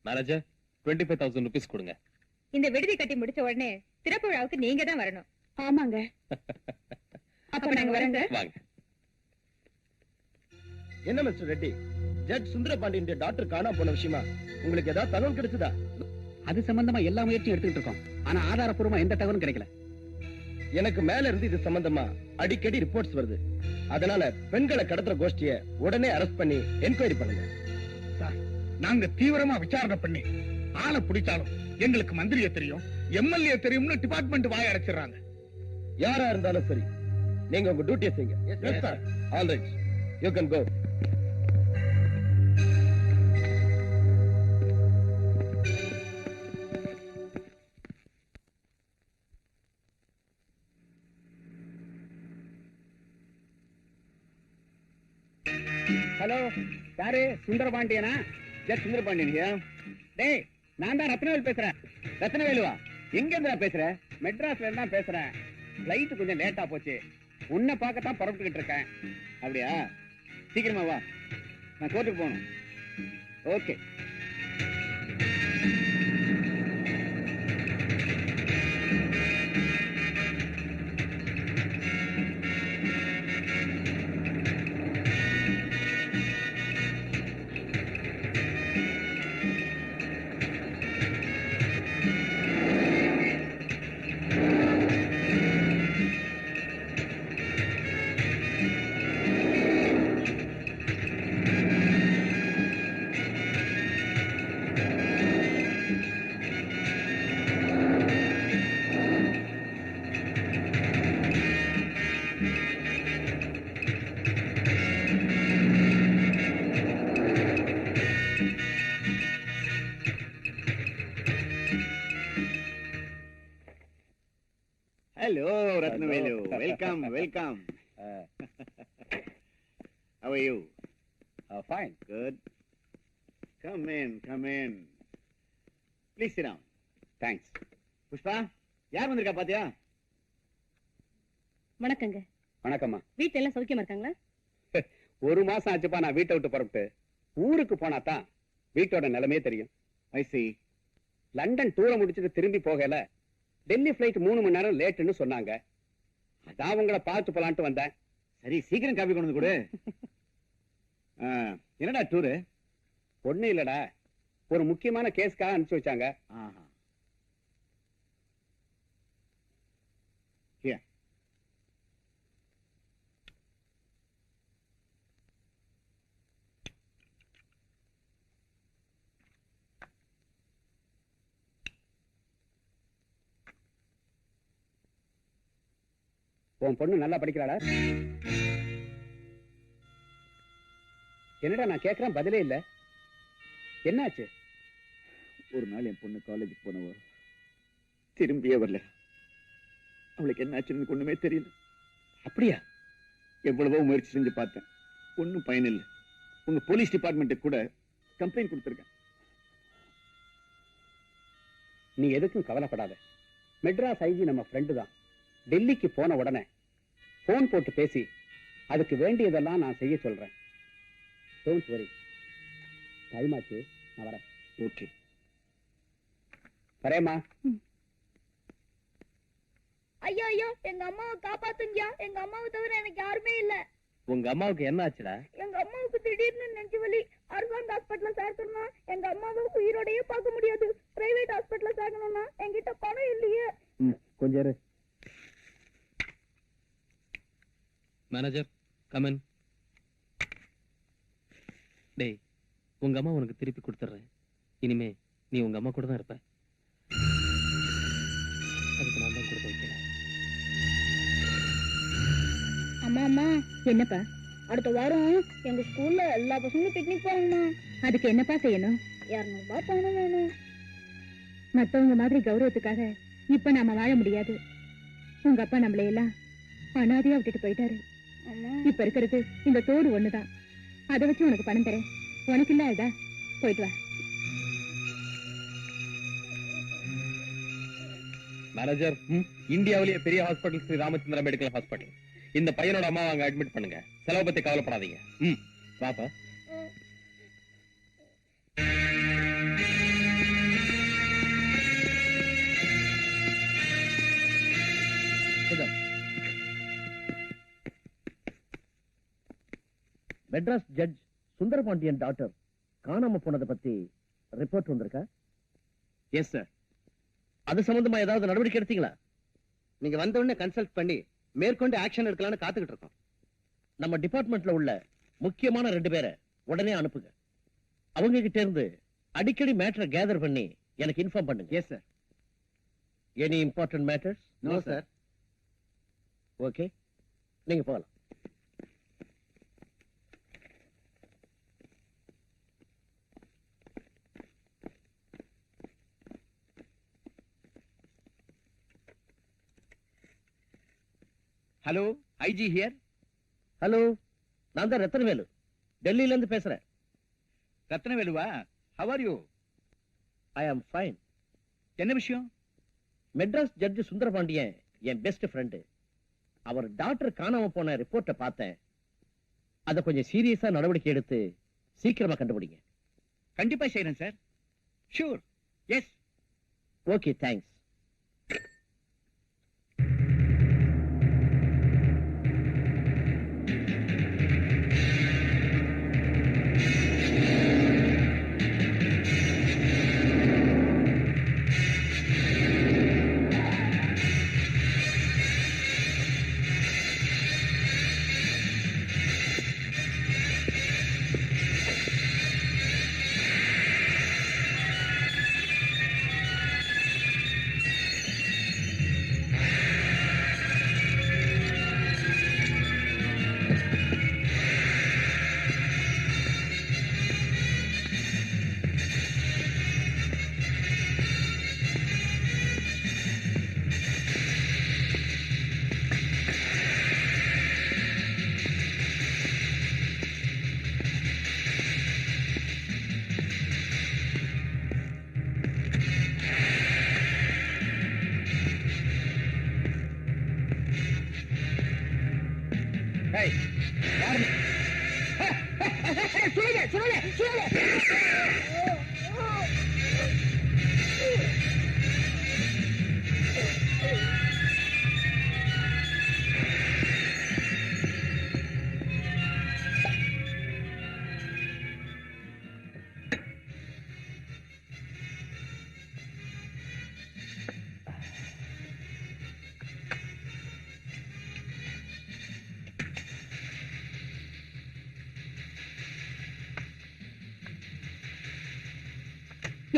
மேனேஜர், 25,000 rupees கொடுங்க. இந்த விடுதி கட்டி முடிச்ச உடனே திறப்பு விழாவுக்கு நீங்க தான் வரணும். ஆமாங்க. அப்ப நாங்க வரங்க. வாங்க. என்ன mister Reddy, judge Sundarapandian doctor காணாம போன விஷயமா உங்களுக்கு ஏதாவது தகவல் கிடைச்சதா? அது சம்பந்தமா எல்லா முயற்சியும் எடுத்துக்கிட்டு இருக்கோம், ஆனா ஆதாரப்பூர்வமா எந்த தகவலும் கிடைக்கல. எனக்கு மேல இருந்து இது சம்பந்தமா அடிக்கடி ரிப்போர்ட்ஸ் வருது. அதனால பெண்களை கடத்துற கோஷ்டிய உடனே அரெஸ்ட் பண்ணி என்கொயரி பண்ணுங்க. நாங்க தீவிரமா விசாரணை பண்ணி ஆளை பிடிச்சாலும் எங்களுக்கு மந்திரிய தெரியும், எம்எல்ஏ தெரியும்னு டிபார்ட்மெண்ட் வாய அடைச்சிடறாங்க. யாரா இருந்தாலும் சரி, நீங்க உங்க டியூட்டியை செய்யுங்க. All right, you can go. Hello, யாரு? சுந்தரபாண்டியனா? ஜஸ்ட் சுந்தரபாண்டியன். டேய், நான் தான் ரத்னவேல் பேசுறேன். ரத்னவேலுவா? எங்க இருந்தா பேசுற? மெட்ராஸ்ல இருந்தா பேசுறேன். ஃபிளைட் கொஞ்சம் லேட்டா போச்சு. உன்னை பார்க்கத்தான் புறப்பட்டுக்கிட்டு இருக்கேன். அப்படியா? சீக்கிரமா வா, நான் கோர்ட்டுக்கு போகணும். Okay. Hello, Ratnavelu. Welcome, welcome. How are you? Fine. Good. Come in, come in. Please sit down. Thanks. Pushpa, யார் வந்திருக்கா பாத்தியா? வணக்கங்க. வணக்கம்மா. வீட்டுல எல்லாம் சௌக்கியமா இருக்காங்களா? ஒரு மாசம் ஆச்சுப்பா நான் வீட்டை விட்டு புறப்பட்டு. ஊருக்கு போனா தான் வீட்டோட நிலைமையே தெரியும். I see. லண்டன் டூரை முடிச்சுட்டு திரும்பி போகல. டெல்லி பிளைட் 3 மணி நேரம் லேட்டுன்னு சொன்னாங்க. அதான் உங்களை பார்த்து போலான்ட்டு வந்தேன். சரி, சீக்கிரம் காப்பி கொண்டு வந்து கொடு. என்னடா டூரு? ஒண்ணு இல்லடா, ஒரு முக்கியமான கேஸ்க்காக அனுப்பிச்சு வச்சாங்க. உன் பொண்ணு நல்லா படிக்கிறாளா? என்னடா நான் கேட்கிறேன், பதிலே இல்ல. என்னாச்சு? ஒரு நாள் என் பொண்ணு காலேஜுக்கு போனவ திரும்பியே வரல. அவளுக்கு என்னாச்சுன்னு ஒண்ணுமே தெரியல. அப்படியா? எவ்வளவோ முயற்சி செஞ்சு பார்த்தேன், ஒன்னும் பயன் இல்லை. உங்க போலீஸ் டிபார்ட்மெண்ட்டுக்கு கூட கம்ப்ளைண்ட் கொடுத்திருக்கேன். நீ எதுக்கும் கவலைப்படாத. மெட்ராஸ் ஐஜி நம்ம ஃப்ரெண்டு தான். டெல்லிக்கு போன உடனே போன் போட்டு பேசி அதுக்கு வேண்டியதெல்லாம் நான் செய்ய சொல்றேன். Don't worry. டைம் ஆச்சு, நான் வரேன். ஓகே, வரேம்மா. ஐயோ ஐயோ, எங்க அம்மாவை காப்பாத்துங்க. எங்க அம்மாவை தவிர எனக்கு யாருமே இல்ல. உங்க அம்மாவுக்கு என்ன ஆச்சுடா? எங்க அம்மாவுக்கு திடீர்னு நெஞ்சு வலி. அரசாங்க ஹாஸ்பிட்டல்ல சேர்க்கணும்னா எங்க அம்மாவை உயிரோடயே பார்க்க முடியாது. பிரைவேட் ஹாஸ்பிட்டல்ல சேர்க்கணும்னா என்கிட்ட பணம் இல்லையே. கொஞ்சம் இரு. Manager, come in. டேய், உங்க அம்மா உனக்கு திருப்பி கொடுத்துறேன். இனிமே நீ உங்க அம்மா கூட தான் இருப்ப. அதுக்கு நான் தான் கொடுத்து வைக்கிறேன். அம்மா அம்மா, என்னப்பா? அடுத்த வாரம் எங்க ஸ்கூல்ல எல்லா பசங்களும் பிக்னிக் போறாங்கம்மா. அதுக்கு என்னப்பா செய்யணும்? 200 ரூபாய் பணம் வேணும். மத்தவங்க மாதிரி கௌரவத்துக்காக இப்ப நாம வாழ முடியாது. உங்க அப்பா நம்மளை எல்லாம் அனாதையா விட்டுட்டு போயிட்டாரு. இப்ப இருக்கிறது இந்த தோடு ஒண்ணுதான். அதை வச்சு உனக்கு பணம் தரேன். உனக்கு இல்ல இதா, போயிட்டு வா. மேனேஜர், இந்தியாவிலேயே பெரிய hospital Sri Ramachandra medical hospital. இந்த பையனோட அம்மா அங்க அட்மிட் பண்ணுங்க. செலவு பத்தி கவலைப்படாதீங்க. வாப்பா. மெட்ராஸ் ஜட்ஜ் சுந்தரபாண்டியன் டாக்டர் காணாம போனதை பத்தி ரிப்போர்ட் வந்திருக்கா? Yes sir. அது சம்பந்தமா ஏதாவது நடவடிக்கை எடுத்தீங்களா? நீங்க வந்த உடனே கன்சல்ட் பண்ணி மேற்கொண்டு ஆக்ஷன் எடுக்கலாம்னு காத்துக்கிட்டு இருக்கோம். நம்ம டிபார்ட்மெண்ட்ல உள்ள முக்கியமான 2 பேரை உடனே அனுப்புங்க. அவங்க கிட்ட இருந்து அடிக்கடி மேட்டரை கேதர் பண்ணி எனக்கு இன்ஃபார்ம் பண்ணுங்க. Yes sir. Any important matters? No sir. Okay, நீங்க போகலாம். Hello, IG here. ஹலோ, நான் தான் ரத்னவேலு, டெல்லியில இருந்து பேசுறேன். ரத்னவேலுவா? How are you? I am fine. என்ன விஷயம்? மெட்ராஸ் ஜட்ஜ் சுந்தரபாண்டியன் என் பெஸ்ட் ஃப்ரெண்டு. அவர் டாக்டர் காணாம போன ரிப்போர்ட்டை பார்த்தேன். அதை கொஞ்சம் சீரியஸா நடவடிக்கை எடுத்து சீக்கிரமா கண்டுபிடிங்க. கண்டிப்பா செய்யறேன் sir. Sure. Yes. Okay, thanks.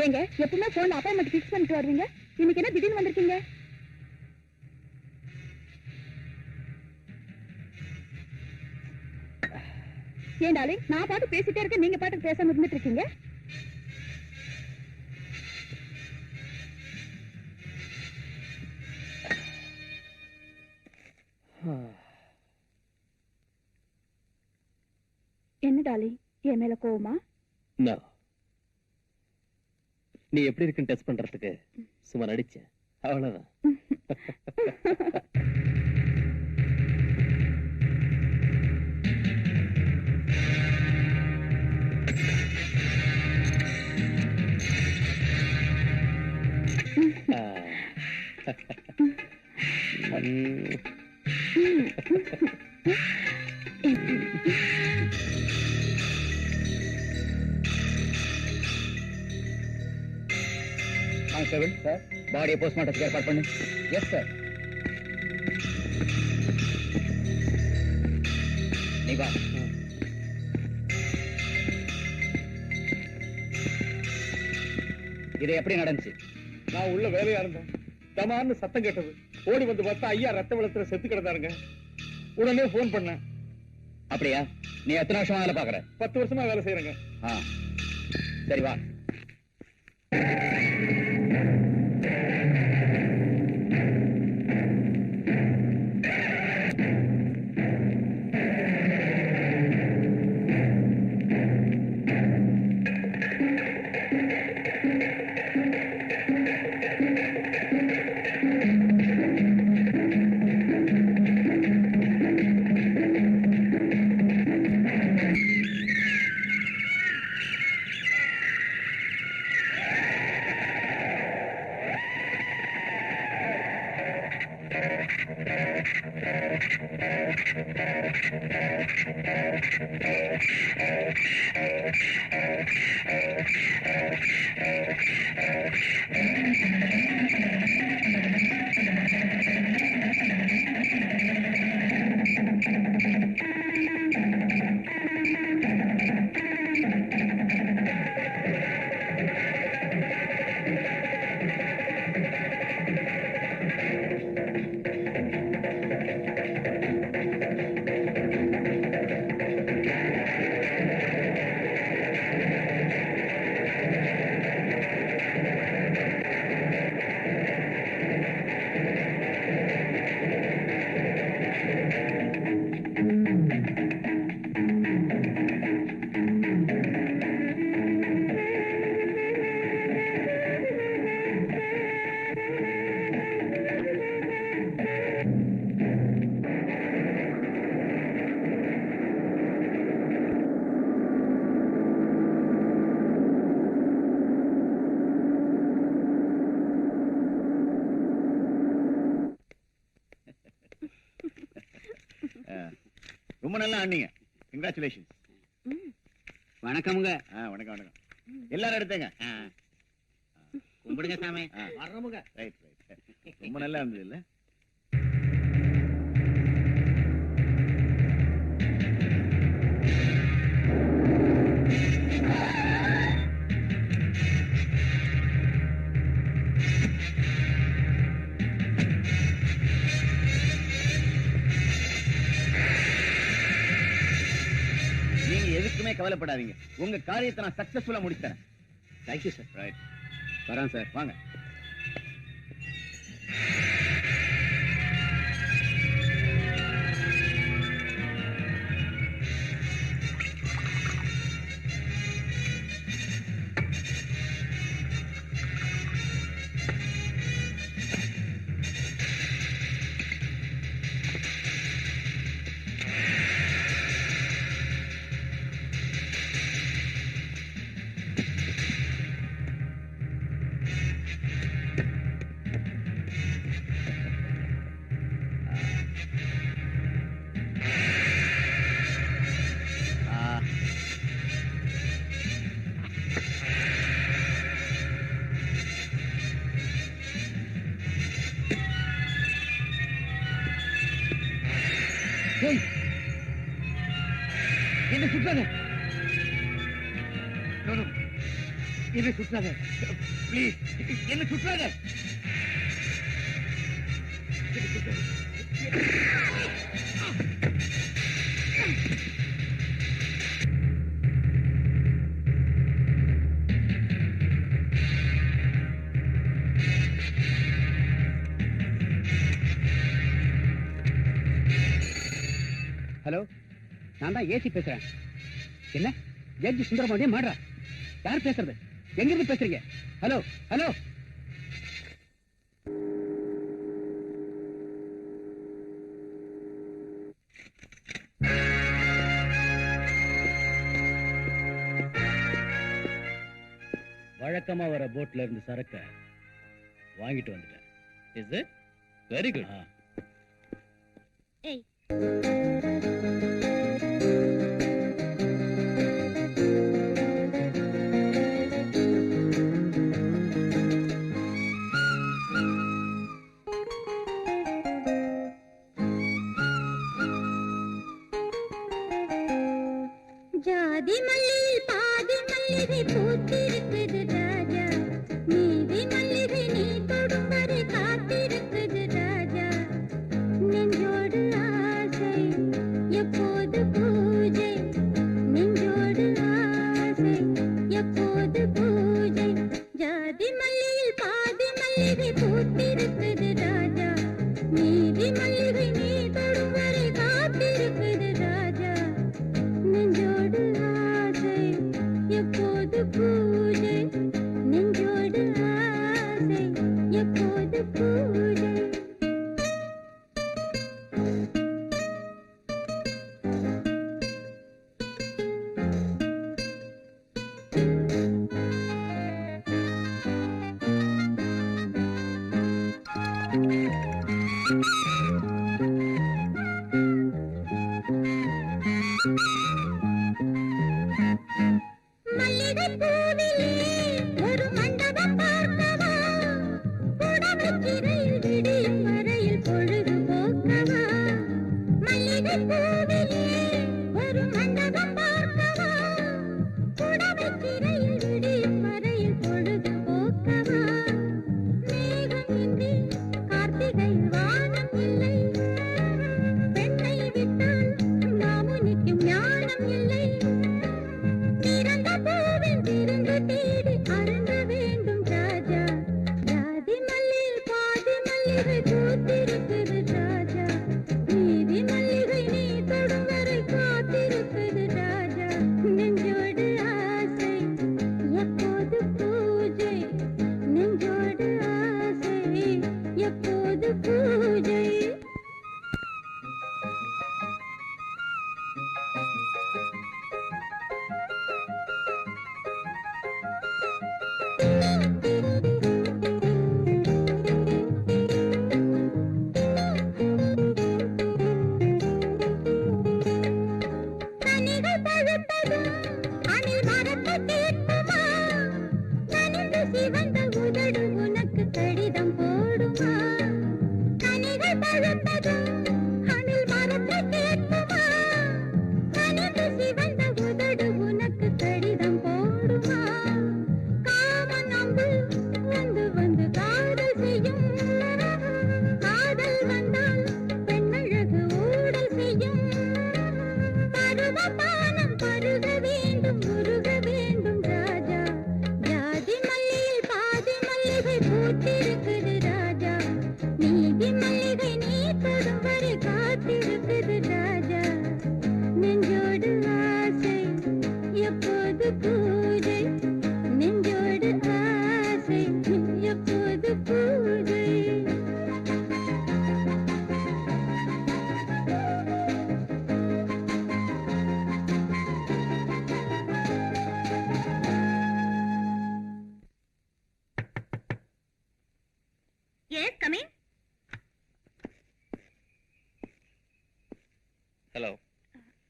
ஏங்க எப்பவுமே போன்ல அப்பாயின்மெண்ட் ஃபிக்ஸ் பண்ணிட்டு வருவீங்க, இன்னைக்கு என்ன திடீர்னு வந்திருக்கீங்க? ஏன் டார்லிங், நான் பாட்டு பேசிட்டே இருக்கேன், நீங்க பாட்டு பேசாம இருந்துட்டு இருக்கீங்க. என்ன டார்லிங், என் மேல கோவமா? நீ எப்படி இருக்குன்னு டெஸ்ட் பண்றதுக்கு சும்மா நடிச்சேன், அவ்வளவுதான். சார், பாடியை போஸ்ட்மார்ட்டத்துக்கு ஏற்பாடு பண்ணு. Yes sir. நீ வா. இது எப்படி நடந்துச்சு? நான் உள்ள வேலையா இருந்தேன். தமான்னு சத்தம் கேட்டது. ஓடி வந்து பார்த்தா ஐயா ரத்த வெள்ளத்துல செத்து கிடந்தாருங்க. உடனே போன் பண்ணேன். அப்படியா? நீ எத்தனை வருஷமா வேலை பாக்குற? 10 வருஷமா வேலை செய்யறேங்க. சரி வா. ரொம்ப நல்லா ஆனீங்க. கங்க்ராச்சுலேஷன்ஸ். வணக்கமுங்க. வணக்கம் வணக்கம். எல்லாரும் எடுத்தேங்க. கும்பிடுங்க சாமி. வர்றமுங்க. Right right. ரொம்ப நல்லா இருந்தது இல்ல? நீங்க எதுக்குமே கவலைப்படாதீங்க. உங்க காரியத்தை நான் சக்சஸ்ஃபுல்லா முடித்தேன். Thank you sir. ரைட். வரேன் சார். வாங்க. என்ன சுற்றாத, என்ன சுற்றாத, ப்ளீஸ் என்ன சுற்றாத. ஹலோ, நான் தான் ஏசி பேசுறேன். என்ன ஜட்ஜி சுந்தரபாண்டியன் மாடுறா? யார் பேசுறது? எங்க இருந்து பேசுறீங்க? Hello hello. வழக்கமா வர போட்ல இருந்து சரக்க வாங்கிட்டு வந்துட்டேன். Is it very good. ஏய், ஜாதி மல்லியில் பாதி மல்லிகை பூத்திருக்குது ராஜா, நீதி மல்லிகை நீ தொடும் வரை காத்திருக்குது ராஜா. நெஞ்சோடு ஆசை எப்போது பூஜை, நெஞ்சோடு ஆசை எப்போது பூஜை. ஜாதி மல்லியில் பாதி மல்லிகை பூத்திருக்குது ராஜா, நீதி மல்லிகை நீ தொடும் வரை காத்திருக்குது ராஜா. நெஞ்சோடு ஆசை எப்போது பூஜை, நெஞ்சோடு ஆசை எப்போது பூஜை. மல்லிகை பூவிலே ஒரு மண்டபம் பார்க்கவா, புடவைச்சிறையில் விடியும் வரையில் பொழுது போக்கவா. மல்லிகை பூவிலே ஒரு மண்டபம் பார்க்கவா, புடவைச்சிறையில் விடியும் வரையில் பொழுது போக்கவா. மேகமின்றி கார்த்திகையில் வானம் இல்லை, பெண்ணை விட்டால் மாமுனிக்கும் ஞானம் இல்லை. திறந்த பூவில் திருந்து தேடி அருந்த வேண்டும் ராஜா, ஜாதி மல்லியில் பாதி மல்லிகை பூத்திருக்குது ராஜா, நீதி மல்லிகை நீ தொடும் வரை காத்திருக்குது ராஜா. நெஞ்சோடு ஆசை எப்போது பூஜை, நெஞ்சோடு ஆசை எப்போது பூஜை.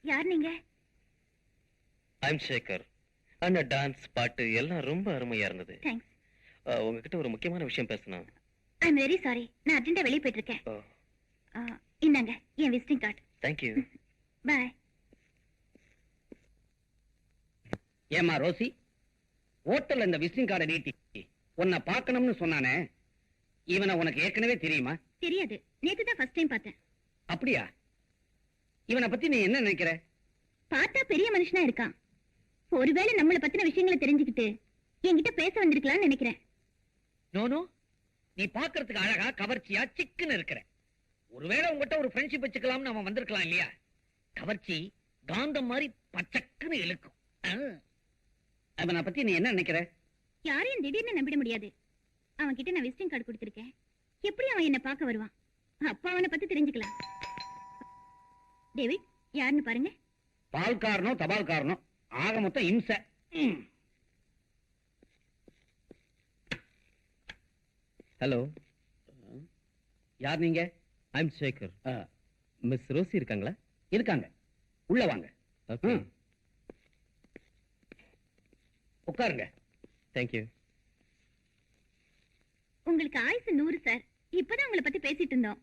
யார் நீங்க? ஐம் சேகர். அந்த டான்ஸ் பாட்டு எல்லாம் ரொம்ப அருமையா இருந்தது. தேங்க்ஸ். உங்ககிட்ட ஒரு முக்கியமான விஷயம் பேசணும். I am very sorry. நான் அர்ஜென்ட்டா வெளியே போயிட்டு இருக்கேன். இந்தாங்க என் விசிட்டிங் கார்டு. தேங்க்யூ. பை. ஏமா ரோசி, ஹோட்டல்ல இந்த விசிட்டிங் கார்டை நீட்டி உன்னை பார்க்கணும்னு சொன்னானே, இவனை உனக்கு ஏற்கனவே தெரியுமா? தெரியாது. நேத்து தான் ஃபர்ஸ்ட் டைம் பார்த்தேன். அப்படியா? இவனை பத்தி நீ என்ன நினைக்கிற? பார்த்தா பெரிய மனுஷனா இருக்கான். ஒருவேளை நம்மள பத்தின விஷயங்களை தெரிஞ்சுக்கிட்டு என்கிட்ட பேச வந்திருக்கலாம்னு நினைக்கிறேன். நோனோ, நீ பாக்குறதுக்கு அழகா கவர்ச்சியா சிக்குன்னு இருக்கிற. ஒருவேளை உங்ககிட்ட ஒரு ஃப்ரெண்ட்ஷிப் வச்சுக்கலாம்னு அவன் வந்திருக்கலாம் இல்லையா? கவர்ச்சி காந்தம் மாதிரி பச்சக்குன்னு இழுக்கும். அவனை பத்தி நீ என்ன நினைக்கிற? யாரையும் திடீர்னு நம்பிட முடியாது. அவன் கிட்ட நான் விசிட்டிங் கார்டு கொடுத்திருக்கேன். எப்படி அவன் என்ன பார்க்க வருவான்? அப்பா அவனை பத்தி தெரிஞ்சுக்கலாம். டேவிட் யாருன்னு பாருங்க. பால்காரனோ தபால்காரனோ, ஆக மொத்தம் இம்சை. ஹலோ, யார் நீங்க? ஐம் சேகர். மிஸ் ரோசி இருக்காங்களா? இருக்காங்க, உள்ள வாங்க. ஓகே, உட்காருங்க. தேங்க்யூ. உங்களுக்கு ஆயுசு 100 சார். இப்பதான் உங்களை பத்தி பேசிட்டு இருந்தோம்.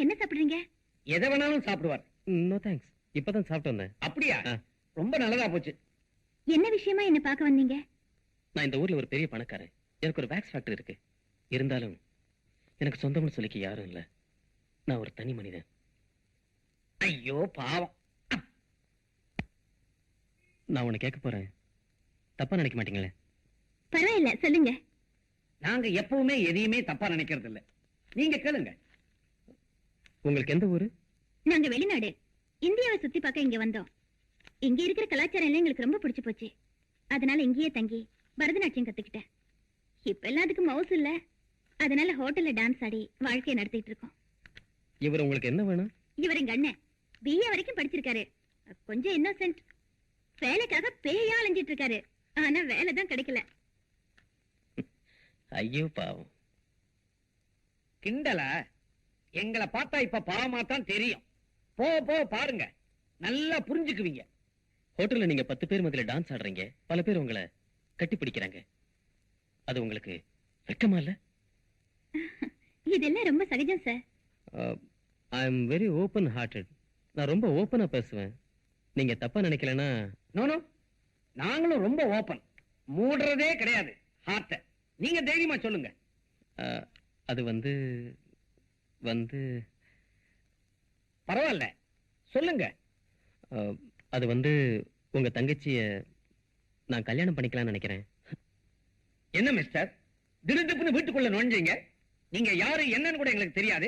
என்ன சாப்பிடுறீங்க? எதை வேணாலும் சாப்பிடுவார். நோ தேங்க்ஸ், இப்பதான் சாப்பிட்டு வந்தேன். அப்படியா? ரொம்ப நல்லதா போச்சு. என்ன விஷயமா என்ன பார்க்க வந்தீங்க? நான் இந்த ஊர்ல ஒரு பெரிய பணக்காரன். எனக்கு ஒரு வேக்ஸ் ஃபேக்டரி இருக்கு. இருந்தாலும் எனக்கு சொந்தம்னு சொல்லிக்க யாரும் இல்ல. நான் ஒரு தனி மனிதன். ஐயோ பாவம். நான் உன்னை கேட்க போறேன், தப்பா நினைக்க மாட்டீங்களே? பரவாயில்ல, சொல்லுங்க. நாங்க எப்பவுமே எதையுமே தப்பா நினைக்கிறது இல்ல. நீங்க கேளுங்க. உங்களுக்கு எந்த ஊரு? நாங்க வெளிநாடு. இந்தியாவை சுத்தி பார்க்க இங்க வந்தோம். இங்க இருக்கிற கலாச்சாரம் எல்லாம் எங்களுக்கு ரொம்ப பிடிச்சு போச்சு. அதனால இங்கேயே தங்கி பரதநாட்டியம் கத்துக்கிட்டேன். இப்ப எல்லாத்துக்கும் மவுஸ் இல்ல. அதனால ஹோட்டல்ல டான்ஸ் ஆடி வாழ்க்கையை நடத்திட்டு இருக்கோம். இவர் உங்களுக்கு என்ன வேணும்? இவர் எங்க அண்ணன். BA வரைக்கும் படிச்சிருக்காரு. கொஞ்சம் இன்னோசென்ட். வேலைக்காக பேயா அலைஞ்சிட்டு இருக்காரு. ஆனா வேலை தான் கிடைக்கல. ஐயோ பாவம். கிண்டலா? எங்களை பார்த்தா இப்ப பாவமா தான் தெரியும். போ போ பாருங்க, நல்லா புரிஞ்சுக்குவீங்க. ஹோட்டல்ல நீங்க 10 பேர் மத்தியில டான்ஸ் ஆடுறீங்க. பல பேர் உங்களை கட்டி பிடிக்கிறாங்க. அது உங்களுக்கு வெட்கமா இல்ல? இதெல்லாம் ரொம்ப சகஜம் sir. I am very open hearted. நான் ரொம்ப ஓபனா பேசுவேன். நீங்க தப்பா நினைக்கலனா? நோனோ, நாங்களும் ரொம்ப ஓபன். மூடுறதே கிடையாது ஹார்ட்ட. நீங்க தைரியமா சொல்லுங்க. அது வந்து பரவாயில்ல, சொல்லுங்க. அது வந்து உங்க தங்கச்சிய நான் கல்யாணம் பண்ணிக்கலாம்னு நினைக்கிறேன். என்ன மிஸ்டர், திடுதிப்புன்னு வீட்டுக்குள்ள நுழைஞ்சீங்க? நீங்க யாரு என்னன்னு கூட எங்களுக்கு தெரியாது.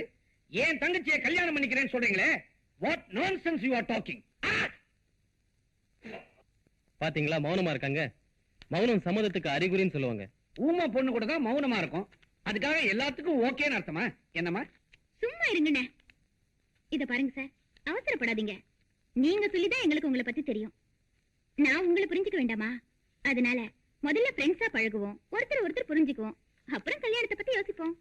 ஏன் தங்கச்சியை கல்யாணம் பண்ணிக்கிறேன்னு சொல்றீங்களே? What nonsense you are talking? பாத்தீங்களா, மௌனமா இருக்காங்க. மௌனம் சம்மதத்துக்கு அறிகுறின்னு சொல்லுவாங்க. ஊமா பொண்ணு கூட தான் மௌனமா இருக்கும். அதுக்காக எல்லாத்துக்கும் ஓகேன்னு அர்த்தமா? என்னமா? சும்மா இருங்கண்ணே. இத பாருங்க சார், அவசரப்படாதீங்க. நீங்க சொல்லிதான் எங்களுக்கு உங்களை பத்தி தெரியும். நான் உங்களை புரிஞ்சுக்க வேண்டாமா? அதனால முதல்ல ஃப்ரெண்ட்ஸா பழகுவோம், ஒருத்தர் புரிஞ்சுக்குவோம், அப்புறம் கல்யாணத்தை பத்தி யோசிப்போம்.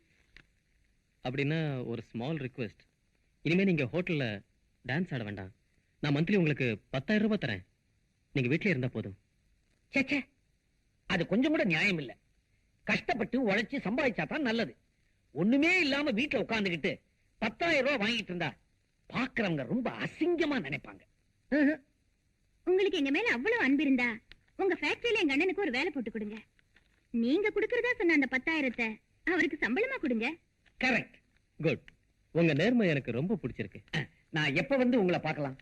அப்படின்னா ஒரு ஸ்மால் ரிக்வெஸ்ட். இனிமே நீங்க ஹோட்டல்ல டான்ஸ் ஆட வேண்டாம். நான் மந்த்லி உங்களுக்கு 10,000 ரூபாய் தரேன். நீங்க வீட்லயே இருந்தா போதும். சேச்சே, அது கொஞ்சம் கூட நியாயம் இல்ல. கஷ்டப்பட்டு உழைச்சு சம்பாதிச்சா தான் நல்லது. ஒண்ணுமே இல்லாம வீட்டுல உட்கார்ந்துகிட்டு 10,000 ரூபாய் வாங்கிட்டு இருந்தா பாக்குறவங்க ரொம்ப அசிங்கமா நினைப்பாங்க. உங்களுக்கு எங்க மேல அவ்வளவு அன்பு இருந்தா உங்க ஃபேக்டரியில எங்க அண்ணனுக்கு ஒரு வேலை போட்டு கொடுங்க. நீங்க கொடுக்கறதா சொன்ன அந்த 10,000 அவருக்கு சம்பளமா கொடுங்க. கரெக்ட். குட். உங்க நேர்மை எனக்கு ரொம்ப பிடிச்சிருக்கு. நான் எப்ப வந்து உங்களை பார்க்கலாம்?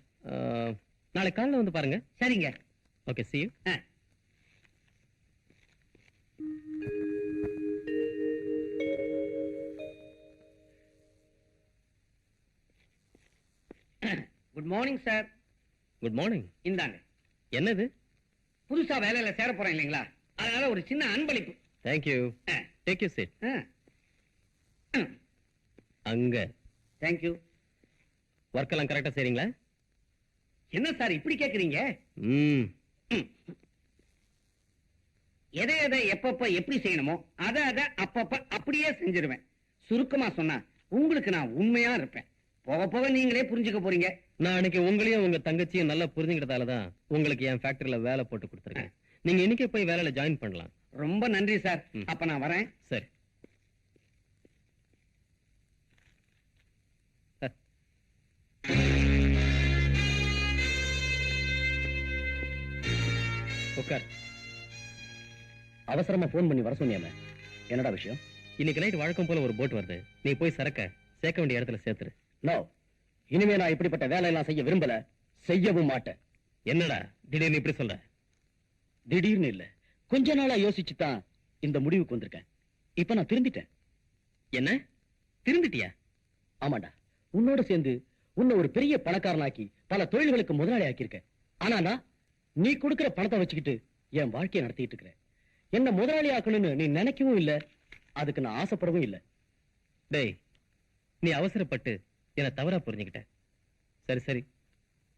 நாளை காலைல வந்து பாருங்க. சரிங்க. Okay, see you. Good morning sir. Good morning. இந்தாங்க. என்னது? புதுசா வேலையில சேர போறேன் இல்லைங்களா, அதனால ஒரு சின்ன அன்பளிப்பு. Thank you. Take you sit. அங்க. Thank you. ஒர்க் எல்லாம் கரெக்டா செய்றீங்களா? என்ன சார் இப்படி கேக்குறீங்க? எதை எதை எப்பப்ப எப்படி செய்யணுமோ அதை அப்பப்ப அப்படியே செஞ்சிருவேன். சுருக்கமா சொன்னா உங்களுக்கு நான் உண்மையா இருப்பேன். போக போக நீங்களே புரிஞ்சுக்க போறீங்க. நான் அன்னைக்கு உங்களையும் உங்க தங்கச்சியும் நல்லா புரிஞ்சுக்கிட்டதாலதான் உங்களுக்கு என் ஃபேக்டரியில வேலை போட்டு கொடுத்துருக்கேன். நீங்க இன்னைக்கே போய் வேலையில ஜாயின் பண்ணலாம். ரொம்ப நன்றி சார். அப்ப நான் வரேன். சரி. உட்கார். அவசரமா போன் பண்ணி வர சொன்னியாமே, என்னடா விஷயம்? இன்னைக்கு நைட் வழக்கம் போல ஒரு போட் வருது. நீ போய் சரக்க சேர்க்க வேண்டிய இடத்துல சேர்த்துரு. நோ, இனிமே நான் இப்படிப்பட்ட வேலையெல்லாம் செய்ய விரும்பல, செய்யவும் மாட்டேன். என்னடா திடீர்னு இப்படி சொல்ற? திடீர்னு இல்ல, கொஞ்ச நாளா யோசிச்சுதான் இந்த முடிவுக்கு வந்திருக்கேன். இப்ப நான் திருந்திட்டேன். என்ன திருந்திட்டியா? ஆமாண்டா, உன்னோட சேர்ந்து உன்னை ஒரு பெரிய பணக்காரனாக்கி பல தொழில்களுக்கு முதலாளி ஆக்கியிருக்கேன். ஆனா நான் நீ கொடுக்கிற பணத்தை வச்சுக்கிட்டு என் வாழ்க்கையை நடத்திட்டு இருக்கிறேன். என்ன முதலாளி ஆக்கணும்னு நீ நினைக்கவும் இல்ல, அதுக்கு நான் ஆசைப்படவும் இல்ல. டேய், நீ அவசரப்பட்டு என்ன தவறா புரிஞ்சுக்கிட்ட. சரி சரி,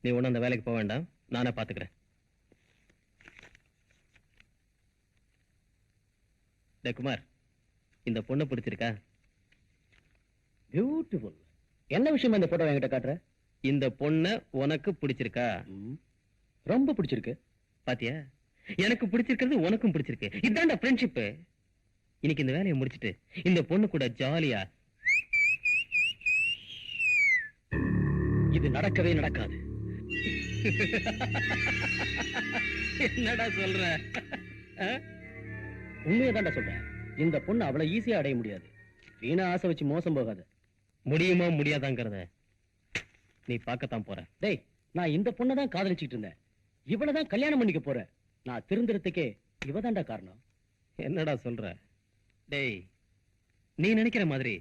நீ ஒண்ணு அந்த வேலைக்கு போக வேண்டாம், நானே பாத்துக்கிறேன். டேய் குமார், இந்த பொண்ணு பிடிச்சிருக்கா? பியூட்டிஃபுல். என்ன விஷயம் இந்த போட்டோ என்கிட்ட காட்டுற? இந்த பொண்ணு உனக்கு பிடிச்சிருக்கா? ரொம்ப பிடிச்சிருக்கு. பாத்தியா, எனக்கு பிடிச்சிருக்கிறது உனக்கும் பிடிச்சிருக்கு. இதான்டா ஃப்ரெண்ட்ஷிப். இன்னைக்கு இந்த வேலையை முடிச்சிட்டு இந்த பொண்ணு கூட ஜாலியா. இது நடக்கவே நடக்காது. என்னடா சொல்ற? உண்மையதான்டா சொல்றேன். இந்த பொண்ணு அவ்வளவு ஈஸியா அடைய முடியாது. வீணா ஆசை வச்சு மோசம் போகாது. முடியுமா முடியாதாங்கிறத நீ பார்க்கத்தான் போற. டேய், நான் இந்த பொண்ணை தான் காதலிச்சுட்டு இருந்தேன். இவளதான் கல்யாணம் பண்ணிக்க போறேன். நான் திருந்துறதுக்கே இவதான்டா காரணம். என்னடா சொல்ற? டேய், நீ நினைக்கிற மாதிரி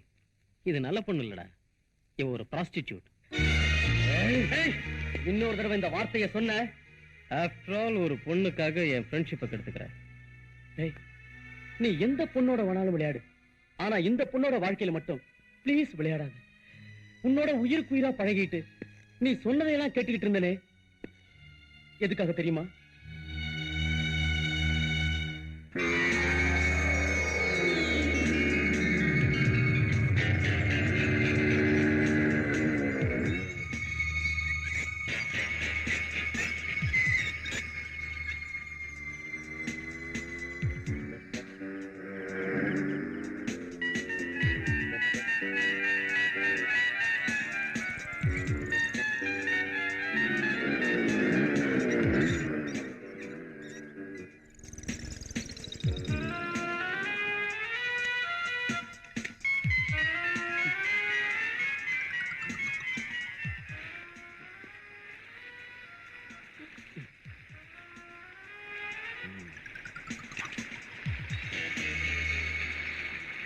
இது நல்ல பொண்ணு இல்லடா. இவ ஒரு ப்ராஸ்டிடியூட். இன்னொரு தடவை இந்த வார்த்தையை சொன்ன, ஆஃப்டர் ஆல் ஒரு பொண்ணுக்காக என் ஃப்ரெண்ட்ஷிப்பை கெடுத்துக்கிறேன். டேய், நீ எந்த பொண்ணோட வேணாலும் விளையாடு, ஆனா இந்த பொண்ணோட வாழ்க்கையில மட்டும் ப்ளீஸ் விளையாடாத. உன்னோட உயிருக்கு உயிரா பழகிட்டு நீ சொன்னதையெல்லாம் கேட்டுக்கிட்டு இருந்தனே, எதுக்காக தெரியுமா?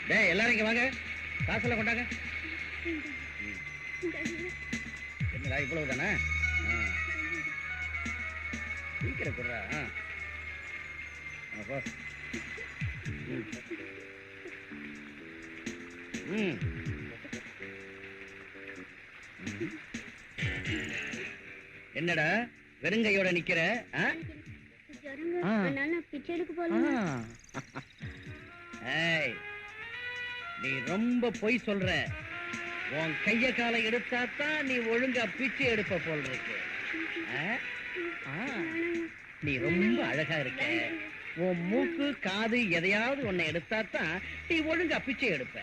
டேய், எல்லாரும் இங்க வாங்க. காசெல்லாம் கொண்டாங்க. என்னடா இவ்வளவு தானே? சீக்கிரம் கொடுறா. என்னடா வெறுங்கையோட நிக்கிற? ஏய், நீ ரொம்ப பொய் சொல்ற. உன் கைய காலை எடுத்தாத்தான் நீ ஒழுங்கா பிச்சை எடுப்ப போல் இருக்கு. நீ ரொம்ப அழகா இருக்க. உன் மூக்கு காது எதையாவது உன்னை எடுத்தாத்தான் நீ ஒழுங்கா பிச்சை எடுப்ப.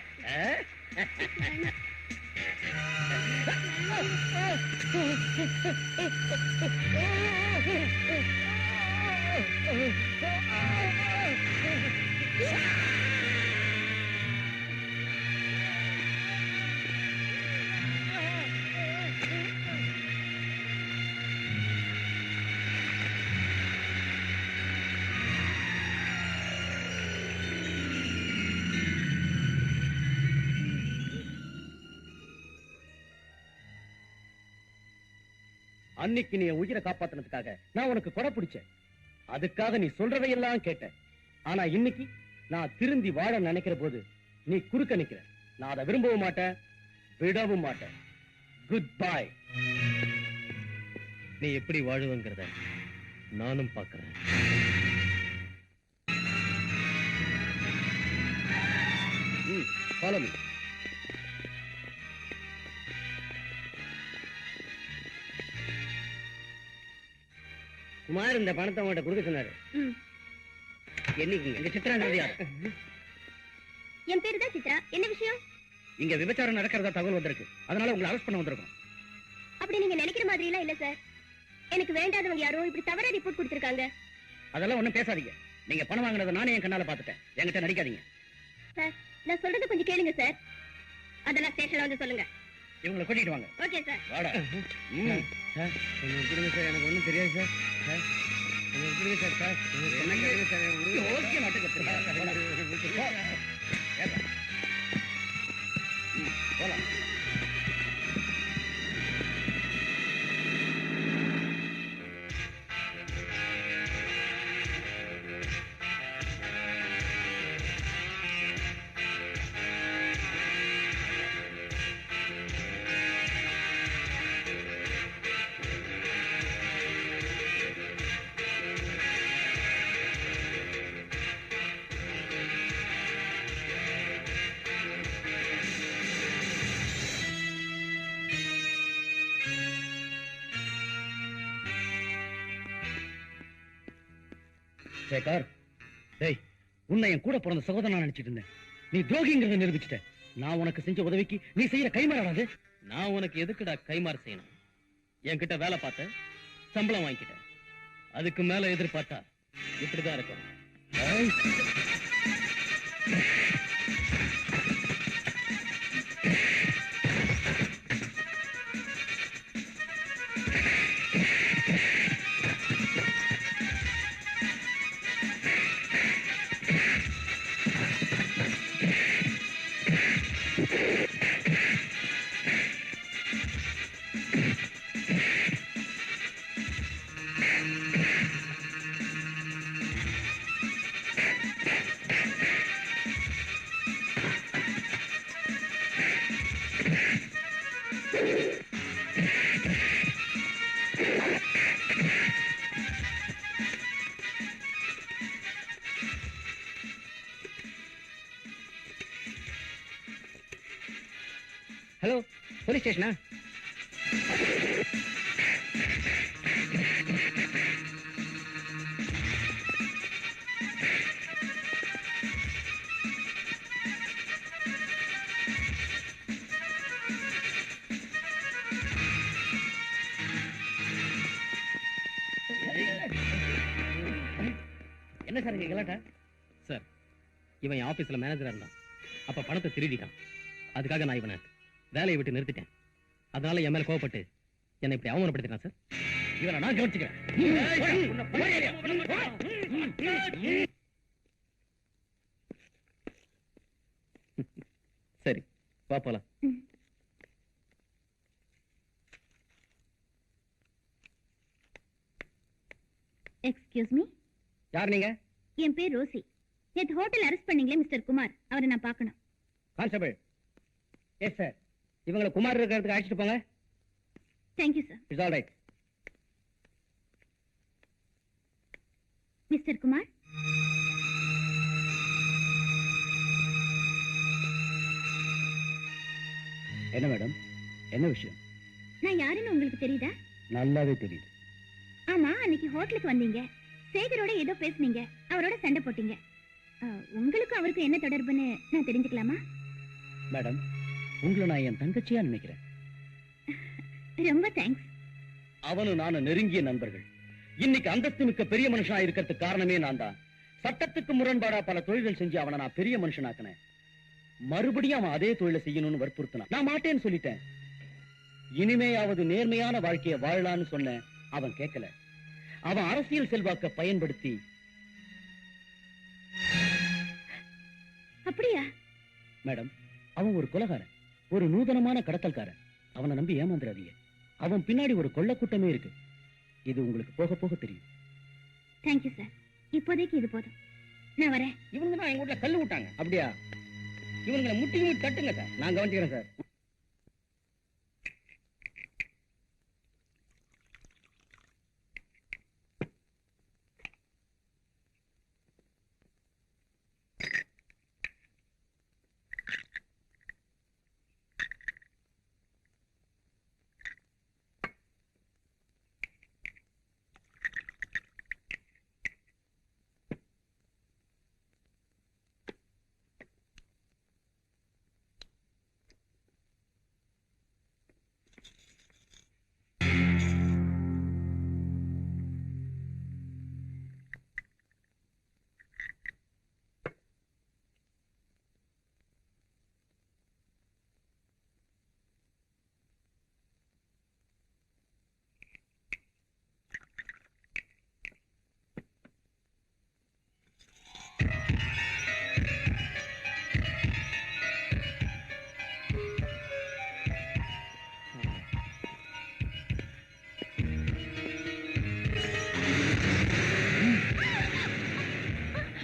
அன்னைக்கு நீ உயிரை காப்பாத்தினதுக்காக நான் உனக்கு கொடை பிடிச்சேன். அதுக்காக நீ சொல்றதையெல்லாம் கேட்டேன். ஆனா இன்னைக்கு நான் திருந்தி வாழ நினைக்கிற போது நீ குறுக்க நிக்கிற. நான் அதை விரும்பவும் மாட்டேன், விடவும் மாட்டேன். Good bye. நீ எப்படி வாழுவங்கிறத நானும் பார்க்கிறேன். Follow me. குமார் இந்த பணத்தை உங்கள்கிட்ட கொடுக்க சொன்னாரு. ம். என்னைக்கு எங்க சித்ராங்கிறது யாரு? என் பேரு தான் சித்ரா. என்ன விஷயம்? இங்க விபச்சாரம் நடக்கிறதா தகவல் வந்திருக்கு. அதனால உங்களை அரெஸ்ட் பண்ண வந்திருக்கோம். அப்படி நீங்க நினைக்கிற மாதிரி எல்லாம் இல்ல சார். எனக்கு வேண்டாதவங்க யாரோ இப்படி தவறா ரிப்போர்ட் கொடுத்திருக்காங்க. அதெல்லாம் ஒண்ணும் பேசாதீங்க. நீங்க பணம் வாங்கினதை நானே என் கண்ணால பாத்துட்டேன். என்கிட்ட நடிக்காதீங்க. சார், நான் சொல்றது கொஞ்சம் கேளுங்க சார். அதெல்லாம் ஸ்டேஷன்ல வந்து சொல்லுங்க. இவங்களை கூட்டிட்டு வாங்க. Okay sir. வாடா. சார், கொஞ்சம் விட்டுருங்க சார். எனக்கு ஒண்ணும் தெரியாது சார். சார், கொஞ்சம் விட்டுருங்க சார். சார், என்ன கேளுங்க சார். ஓகே நாட்டுக்கு போலாம். சேகர், டேய், உன்னை என் கூட பிறந்த சகோதரனா நினைச்சிட்டு இருந்தேன். நீ துரோகிங்கிறத நிரூபிச்சிட்ட. நான் உனக்கு செஞ்ச உதவிக்கு நீ செய்யற கைமாறாது. நான் உனக்கு எதுக்குடா கைமாறு செய்யணும்? என்கிட்ட வேலை பார்த்த, சம்பளம் வாங்கிக்கிட்டேன். அதுக்கு மேல எதிர்பார்த்தா இப்படிதான் இருக்கும். ஹலோ, போலீஸ் ஸ்டேஷனா? என்ன சார் இங்க கலாட்டா? சார், இவன் என் ஆபீஸ்ல மேனேஜரா இருந்தான். அப்ப பணத்தை திருடிட்டான். அதுக்காக நான் இவனை வேலையை விட்டு நிறுத்திட்டேன். அதனால என் மேல கோவப்பட்டு என்னை இப்படி அவமானப்படுத்திட்டான் சார். இவனை நான் கவனிச்சுக்கிறேன். சரி, வா போலாம். Excuse me. யார் நீங்க? என் பேர் ரோசி. நேத்து ஹோட்டல் அரெஸ்ட் பண்ணீங்களே மிஸ்டர் குமார், அவரை நான் பார்க்கணும். கான்ஸ்டபிள். Yes sir. இவங்களை குமார் இருக்கிறதுக்கு அழைச்சிட்டு போங்க. Thank you sir. It's all right. Mister Kumar, என்ன மேடம், என்ன விஷயம்? நான் யாருன்னு உங்களுக்கு தெரியுதா? நல்லாவே தெரியுது. ஆமா, அன்னைக்கு ஹோட்டலுக்கு வந்தீங்க. சேகரோட ஏதோ பேசுனீங்க, அவரோட சண்டை போட்டீங்க. உங்களுக்கும் அவருக்கும் என்ன தொடர்புன்னு நான் தெரிஞ்சுக்கலாமா? மேடம், உங்களை நான் என் தங்கச்சியா நினைக்கிறேன். ரொம்ப தேங்க்ஸ். அவனும் நானும் நெருங்கிய நண்பர்கள். இன்னைக்கு அந்தஸ்து மிக்க பெரிய மனுஷனா இருக்கிறதுக்கு காரணமே நான் தான். சட்டத்துக்கு முரண்பாடா பல தொழில்கள் செஞ்சு அவனை நான் பெரிய மனுஷனாக்கினேன். மறுபடியும் அவன் அதே தொழிலை செய்யணும்னு வற்புறுத்தினான். நான் மாட்டேன்னு சொல்லிட்டேன். இனிமேயாவது நேர்மையான வாழ்க்கையை வாழலான்னு சொன்னேன். அவன் கேட்கல. அவன் அரசியல் செல்வாக்க பயன்படுத்தி. அப்படியா? மேடம், அவன் ஒரு கொலைகாரன், ஒரு நூதனமான கடத்தல்காரன். அவனை நம்பி ஏமாந்துடாதீங்க. அவன் பின்னாடி ஒரு கொள்ளக்கூட்டமே இருக்கு. இது உங்களுக்கு போக போக தெரியும். Thank you sir. இப்போதைக்கு இது போதும். நான் வரேன். இவங்க தான் எங்க வீட்டுல கல்லு விட்டாங்க. அப்படியா? இவங்களை முட்டி தட்டுங்க சார். நான் கவனிச்சுக்கிறேன் சார்.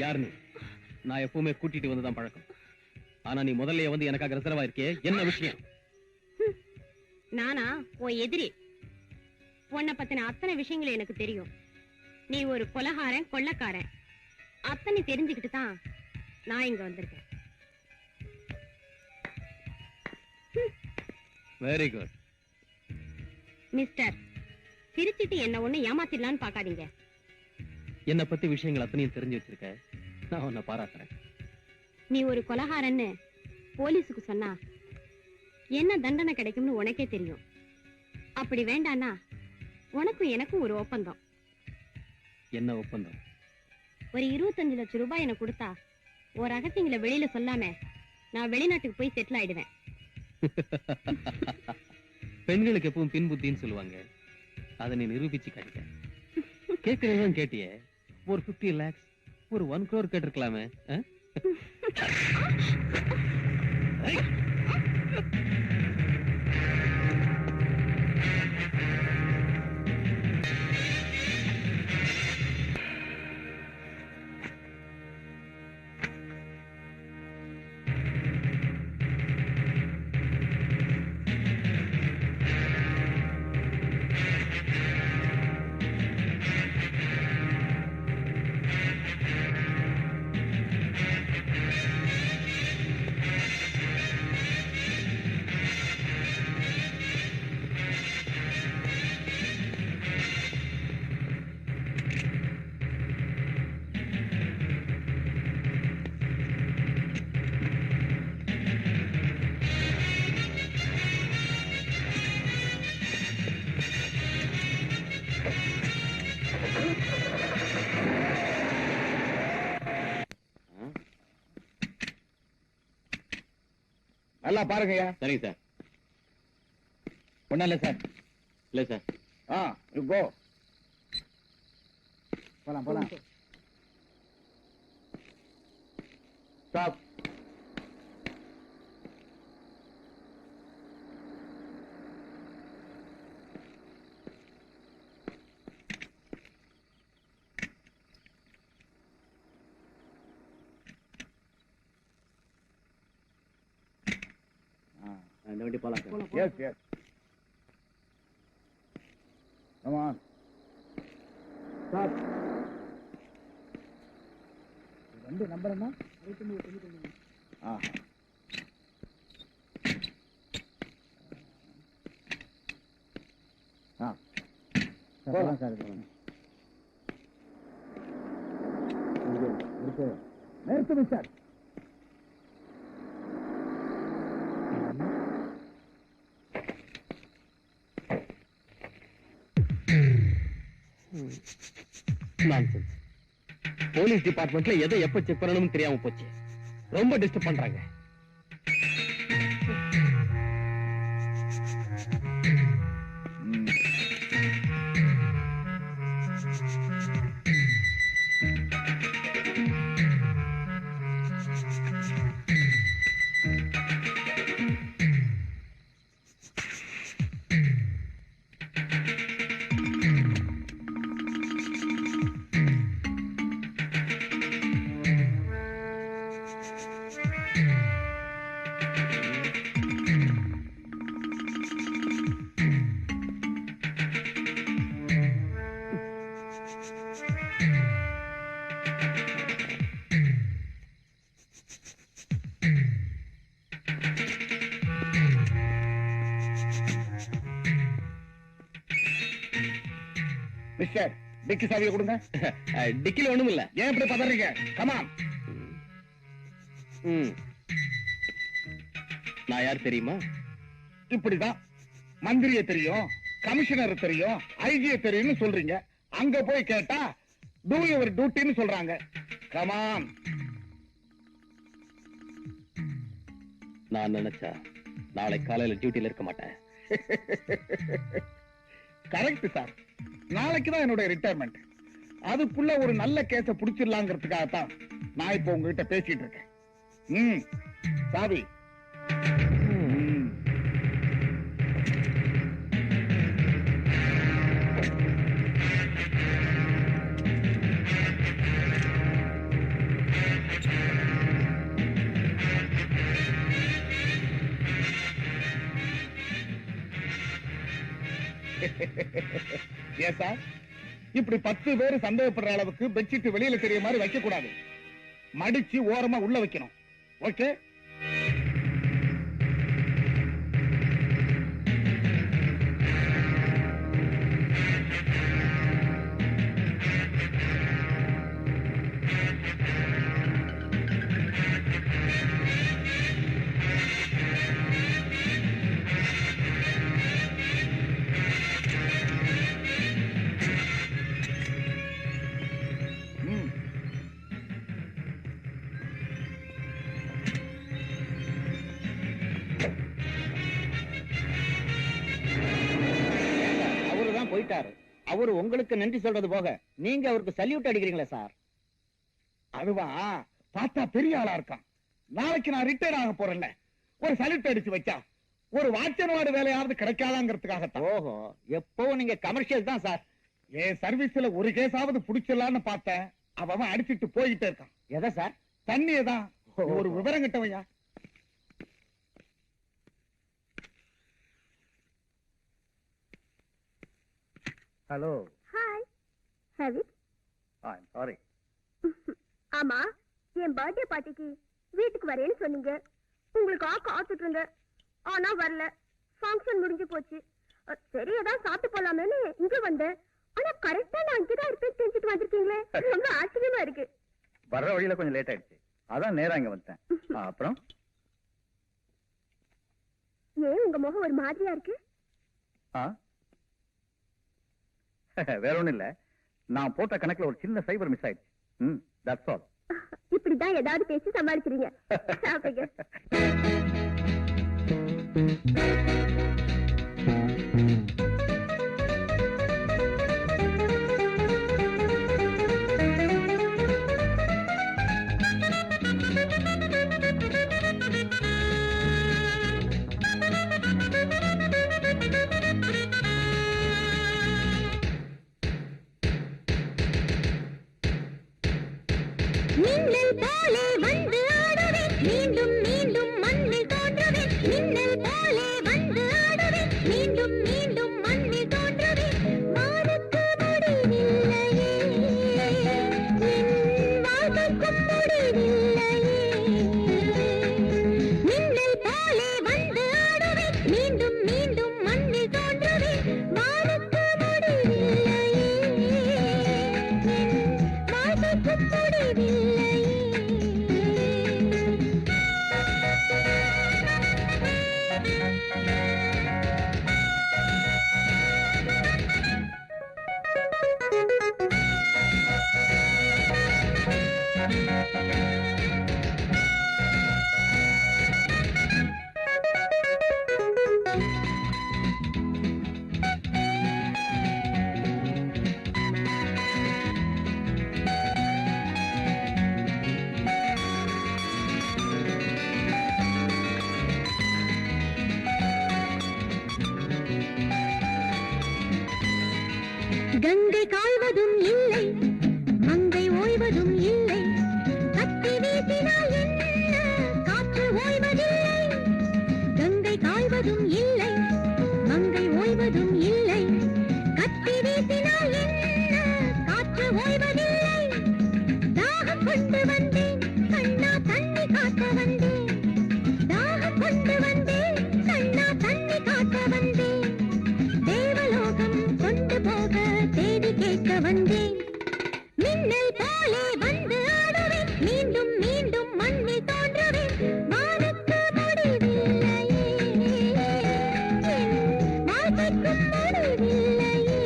யார் நீ? நான் எப்பவுமே கூட்டிட்டு வந்துதான் பழக்கம். ஆனா நீ முதல்ல வந்து எனக்காக ரிசர்வ் ஆயிருக்கே, என்ன விஷயம்? நானா உன் எதிரி? உன்னை பத்தின அத்தனை விஷயங்கள் எனக்கு தெரியும். நீ ஒரு கொலகாரன், கொள்ளக்காரன், அத்தனை தெரிஞ்சுக்கிட்டு தான் நான் இங்க வந்திருக்கேன். Very good. மிஸ்டர், சிரிச்சிட்டு என்ன ஒண்ணு ஏமாத்திடலான்னு பாக்காதீங்க. என்னை பத்தி விஷயங்கள் அத்தனையும் தெரிஞ்சு வச்சிருக்க, நான் உன்னை பாராட்டுறேன். நீ ஒரு கொலகாரன்னு போலீஸுக்கு சொன்னா என்ன தண்டனை கிடைக்கும்னு உனக்கே தெரியும். அப்படி வேண்டானா உனக்கும் எனக்கும் ஒரு ஒப்பந்தம். என்ன ஒப்பந்தம்? ஒரு 25 லட்சம் ரூபாய் எனக்கு கொடுத்தா ஒரு ரகசியங்களை வெளியில சொல்லாம நான் வெளிநாட்டுக்கு போய் செட்டில் ஆயிடுவேன். பெண்களுக்கு எப்பவும் பின் புத்தின்னு சொல்லுவாங்க, அதை நீ நிரூபிச்சு காட்டிட்ட. கேட்கறதுதான் கேட்டியே, ஒரு 50 lakhs, ஒரு 1 crore கேட்டிருக்கலாமே. நல்லா பாருங்கய்யா. சரிங்க சார். ஒண்ணும் இல்ல சார். இல்ல சார். You go. போலாம் போலாம். ஸ்டாப். இந்த வண்டி போலாம் sir. Yes yes. Come on. Stop. வண்டி நம்பர் என்ன? 69. போலாம் சார். நிறுத்துங்க சார். நான்சென்ஸ். போலீஸ் டிபார்ட்மெண்ட்ல எதை எப்ப செக் பண்ணணும்னு தெரியாம போச்சு. ரொம்ப டிஸ்டர்ப் பண்றாங்க. மிஸ்டர், டிக்கி சாவியை கொடுங்க. டிக்கில ஒண்ணும் இல்ல. ஏன் இப்படி பதறீங்க? கமான். நான் யார் தெரியுமா? இப்படிதான் மந்திரிய தெரியும், கமிஷனர் தெரியும், ஐஜியை தெரியும்னு சொல்றீங்க. அங்க போய் கேட்டா டூ யுவர் டியூட்டின்னு சொல்றாங்க. கமான். நான் நினைச்சா நாளை காலையில டியூட்டில இருக்க மாட்டேன். Correct sir. நாளைக்கு தான் என்னுடைய ரிட்டையர்மெண்ட். அதுக்குள்ள ஒரு நல்ல கேஸ புடிச்சிடலாங்கிறதுக்காகத்தான் நான் இப்ப உங்ககிட்ட பேசிட்டு இருக்கேன். சாவி. சார் இப்படி 10 பேர் சந்தேகப்படுற அளவுக்கு பெட்ஷீட் வெளியில தெரிய மாதிரி வைக்க கூடாது. மடிச்சு ஓரமா உள்ள வைக்கணும். ஓகே? போயிட்டாரு. அவரு உங்களுக்கு நன்றி சொல்றது போக நீங்க அவருக்கு சல்யூட் அடிக்கிறீங்களா சார்? அதுவா பார்த்தா பெரிய ஆளா இருக்கான். நாளைக்கு நான் ரிட்டையர் ஆக போறேன்ல, ஒரு சல்யூட் அடிச்சு வச்சா ஒரு வாட்சன்வாடு வேலையாவது கிடைக்காதாங்கிறதுக்காகத்தான். ஓஹோ, எப்பவும் நீங்க கமர்ஷியல் தான் சார். என் சர்வீஸ்ல ஒரு கேஸாவது புடிச்சிடலான்னு பார்த்தேன். அவன் அடிச்சிட்டு போயிட்டே இருக்கான். எதை சார்? தண்ணியதான். ஒரு விவரம் கிட்டவையா. Hello. Hi. Have it. I'm sorry. ஆமா, என் பர்த்டே பார்ட்டிக்கு வீட்டுக்கு வரேன்னு சொன்னீங்க. உங்களுக்கு காத்துட்டு இருந்தேன். ஆனா வரல. ஃபங்க்ஷன் முடிஞ்சு போச்சு. சரி ஏதாவது சாப்பிட்டு போலாமேன்னு இங்க வந்தேன். ஆனா கரெக்டா நான் இங்கதான் இருப்பேன் தெரிஞ்சுட்டு வந்திருக்கீங்களே, ரொம்ப ஆச்சரியமா இருக்கு. வர்ற வழியில கொஞ்சம் லேட் ஆயிடுச்சு, அதான் நேரா இங்க வந்துட்டேன். அப்புறம் ஏன் உங்க முகம் ஒரு மாதிரியா இருக்கு? வேற ஒண்ணும் இல்ல, நான் போட்ட கணக்குல ஒரு சின்ன சைபர் மிஸ் ஆயிடுச்சு. That's all. இப்படிதான் ஏதாவது பேசி சமாளிக்கிறீங்க. சாப்பிடுங்க. மின்னல் போலே வந்து ஆடுவேன், மீண்டும் மீண்டும் மண்ணில் தோன்றுவேன். மின்னல் போலே வந்து ஆடுவேன், மீண்டும் மீண்டும் மண்ணில் தோன்றுவேன். வானுக்கு முடிவில்லையே, என் வாழ்க்கைக்கும் முடிவில்லையே. மின்னல் போலே வந்து ஆடுவேன், மீண்டும் மீண்டும் மண்ணில் தோன்றுவேன். வானுக்கு முடிவில்லையே, என் வாழ்க்கைக்கும் முடிவில்லையே. கங்கை காய்வதும் இல்லை, மங்கை ஓய்வதும் இல்லை. கத்தி வீசினால் என்ன, காற்று ஓய்வதில்லை. கங்கை காய்வதும் இல்லை, மங்கை ஓய்வதும் இல்லை. கத்தி வீசினால் என்ன, காற்று ஓய்வதில்லை. தாகம் கொண்டு வந்தேன் கண்ணா, தண்ணி காட்ட வந்தேன். தாகம் கொண்டு வந்தேன் கண்ணா, தண்ணி காட்ட வந்தேன். தேவலோகம் கொண்டு போக தேடி கேட்க வந்தேன். மின்னல் போலே வந்து ஆடுவேன், மீண்டும் மீண்டும் மண்ணில் தோன்றுவேன். வானுக்கு முடிவில்லையே, என் வாழ்க்கைக்கும் முடிவில்லையே.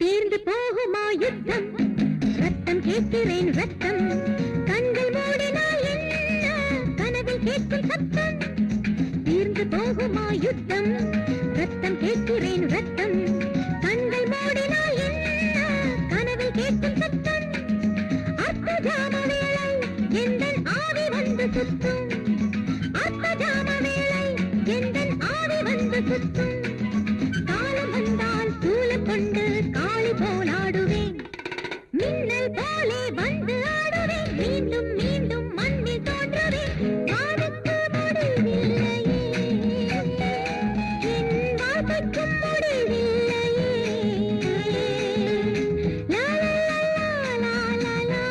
தீர்ந்து போகுமா யுத்தம், ரத்தம் கேட்கிறேன் ரத்தம். கண்கள் மூடினால் என்ன, கனவில் கேட்கும் சத்தம். தீர்ந்து போகுமா யுத்தம், ரத்தம் கேட்கிறேன் ரத்தம். கண்கள் மூடினால் என்ன, கனவில் கேட்கும் மின்னல் போலே வந்து ஆடுவேன் மீண்டும் மீண்டும் மண்ணில் தோன்றுவேன் வானுக்கு முடிவில்லையே என் வாழ்க்கைக்கும் முடிவில்லையே லா லா லா லா லா லா லா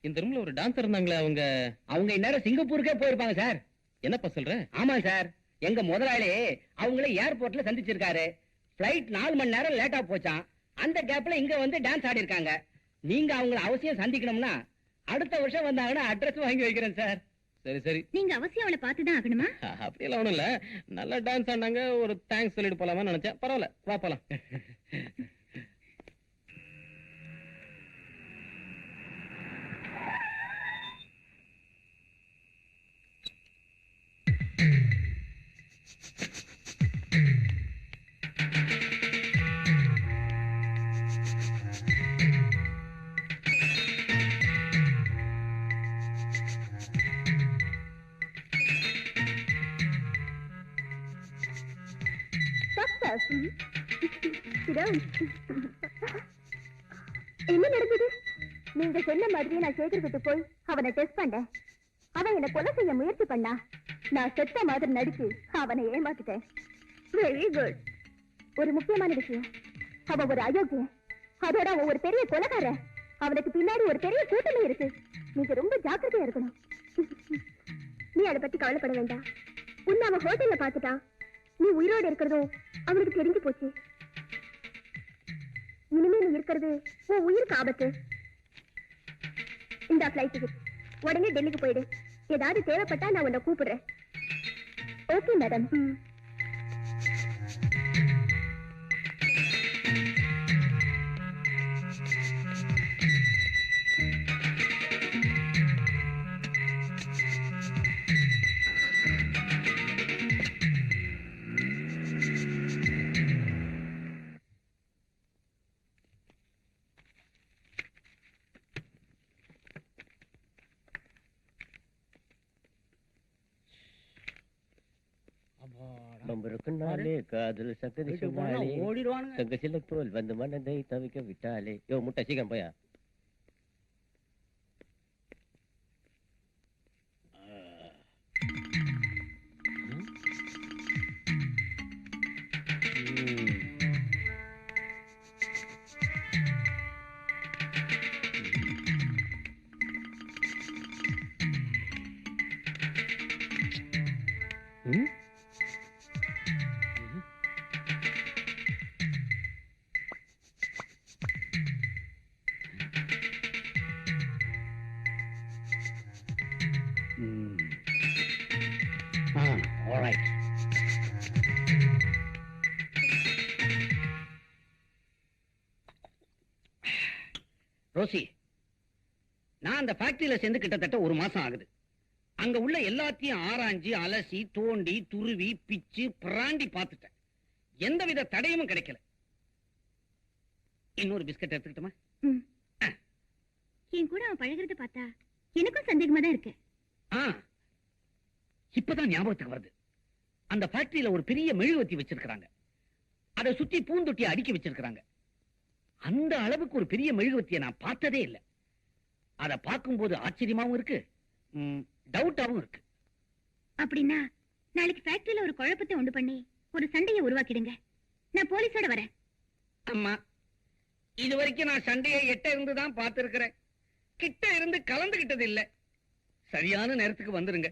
இந்த ரூம்ல ஒரு டான்சர் இருந்தாங்களே அவங்க இந்நேரம் சிங்கப்பூருக்கே போயிருப்பாங்க சார். என்னப்பா சொல்ற? ஆமா சார், எங்க முதலாளி அவங்கள ஏர்போர்ட்ல சந்திச்சிருக்காரு. பிளைட் 4 மணி நேரம் லேட்டா போச்சான். அந்த கேப்ல இங்க வந்து டான்ஸ் ஆடி இருக்காங்க. நீங்க அவங்கள அவசியம் சந்திக்கணும்னா அடுத்த வருஷம் வந்தாங்கன்னா அட்ரஸ் வாங்கி வைக்கிறேன் சார். சரி சரி, நீங்க அவசியம் அவளை பார்த்துதான் ஆகணுமா? அப்படியெல்லாம் ஒண்ணும் இல்ல, நல்லா டான்ஸ் ஆடினாங்க, ஒரு தேங்க்ஸ் சொல்லிட்டு போலாமா நினைச்சேன். பரவாயில்ல, வா போலாம். என்ன நடந்தது? நீங்க சொன்ன மாதிரியே நான் சேகர் கிட்ட போய் அவனை டெஸ்ட் பண்ணேன். அவன் என்ன கொலை செய்ய முயற்சி பண்ணா. நான் செத்த மாதிரி நடிச்சு அவனை ஏமாத்திட்டேன். Very good. ஒரு முக்கியமான விஷயம், அவன் ஒரு அயோக்கியன். அதோட அவன் ஒரு பெரிய கொலைகாரன். அவனுக்கு பின்னாடி ஒரு பெரிய கூட்டணி இருக்கு. நீங்க ரொம்ப ஜாக்கிரதையா இருக்கணும். நீ அதை பத்தி கவலைப்பட வேண்டாம். உன்னை அவன் ஹோட்டல்ல பாத்துட்டான். நீ உயிரோடு இருக்கிறதும் அவனுக்கு தெரிஞ்சு போச்சு. இனிமே நீ இருக்கிறது உன் உயிருக்கு ஆபத்து. இந்த ஃபிளைட் டிக்கெட், உடனே டெல்லிக்கு போயிடு. ஏதாவது தேவைப்பட்டா நான் உன்னை கூப்பிடுறேன். Okay madam. காதல் சக்கரை ஓடிடுவானுங்க. தங்க சில போல் வந்து மனதை தவிக்க விட்டாலே. யோ முட்டை சீக்கிரம் போயா. ரோசி, நான் அந்த ஃபேக்டரியில சேர்ந்து கிட்டத்தட்ட 1 மாசம் ஆகுது. அங்க உள்ள எல்லாத்தையும் ஆராய்ஞ்சு அலசி தோண்டி துருவி பிச்சு பிராண்டி பார்த்துட்டேன். எந்தவித தடையும் கிடைக்கல. இன்னொரு பிஸ்கட் எடுத்துக்கிட்டோமா? என் கூட அவன் பழகிறது பார்த்தா எனக்கும் சந்தேகமா தான் இருக்கு. இப்பதான் ஞாபகத்துக்கு வருது. அந்த ஃபேக்டரியில ஒரு பெரிய மெழுகுவர்த்தி வச்சிருக்காங்க. அதை சுத்தி பூந்தொட்டியை அடுக்கி வச்சிருக்காங்க. அந்த அளவுக்கு ஒரு பெரிய மெழுகுவர்த்தியை நான் பார்த்ததே இல்லை. அதை பார்க்கும்போது ஆச்சரியமாவும் இருக்கு, டவுட்டாவும் இருக்கு. அப்படின்னா நாளைக்கு ஃபேக்டரியில ஒரு குழப்பத்தை உண்டு பண்ணி ஒரு சண்டையை உருவாக்கிடுங்க. நான் போலீஸோட வரேன். அம்மா, இது வரைக்கும் நான் சண்டையை எட்ட இருந்துதான் பார்த்திருக்கிறேன். கிட்ட இருந்து கலந்துகிட்டது இல்ல. சரியான நேரத்துக்கு வந்துருங்க,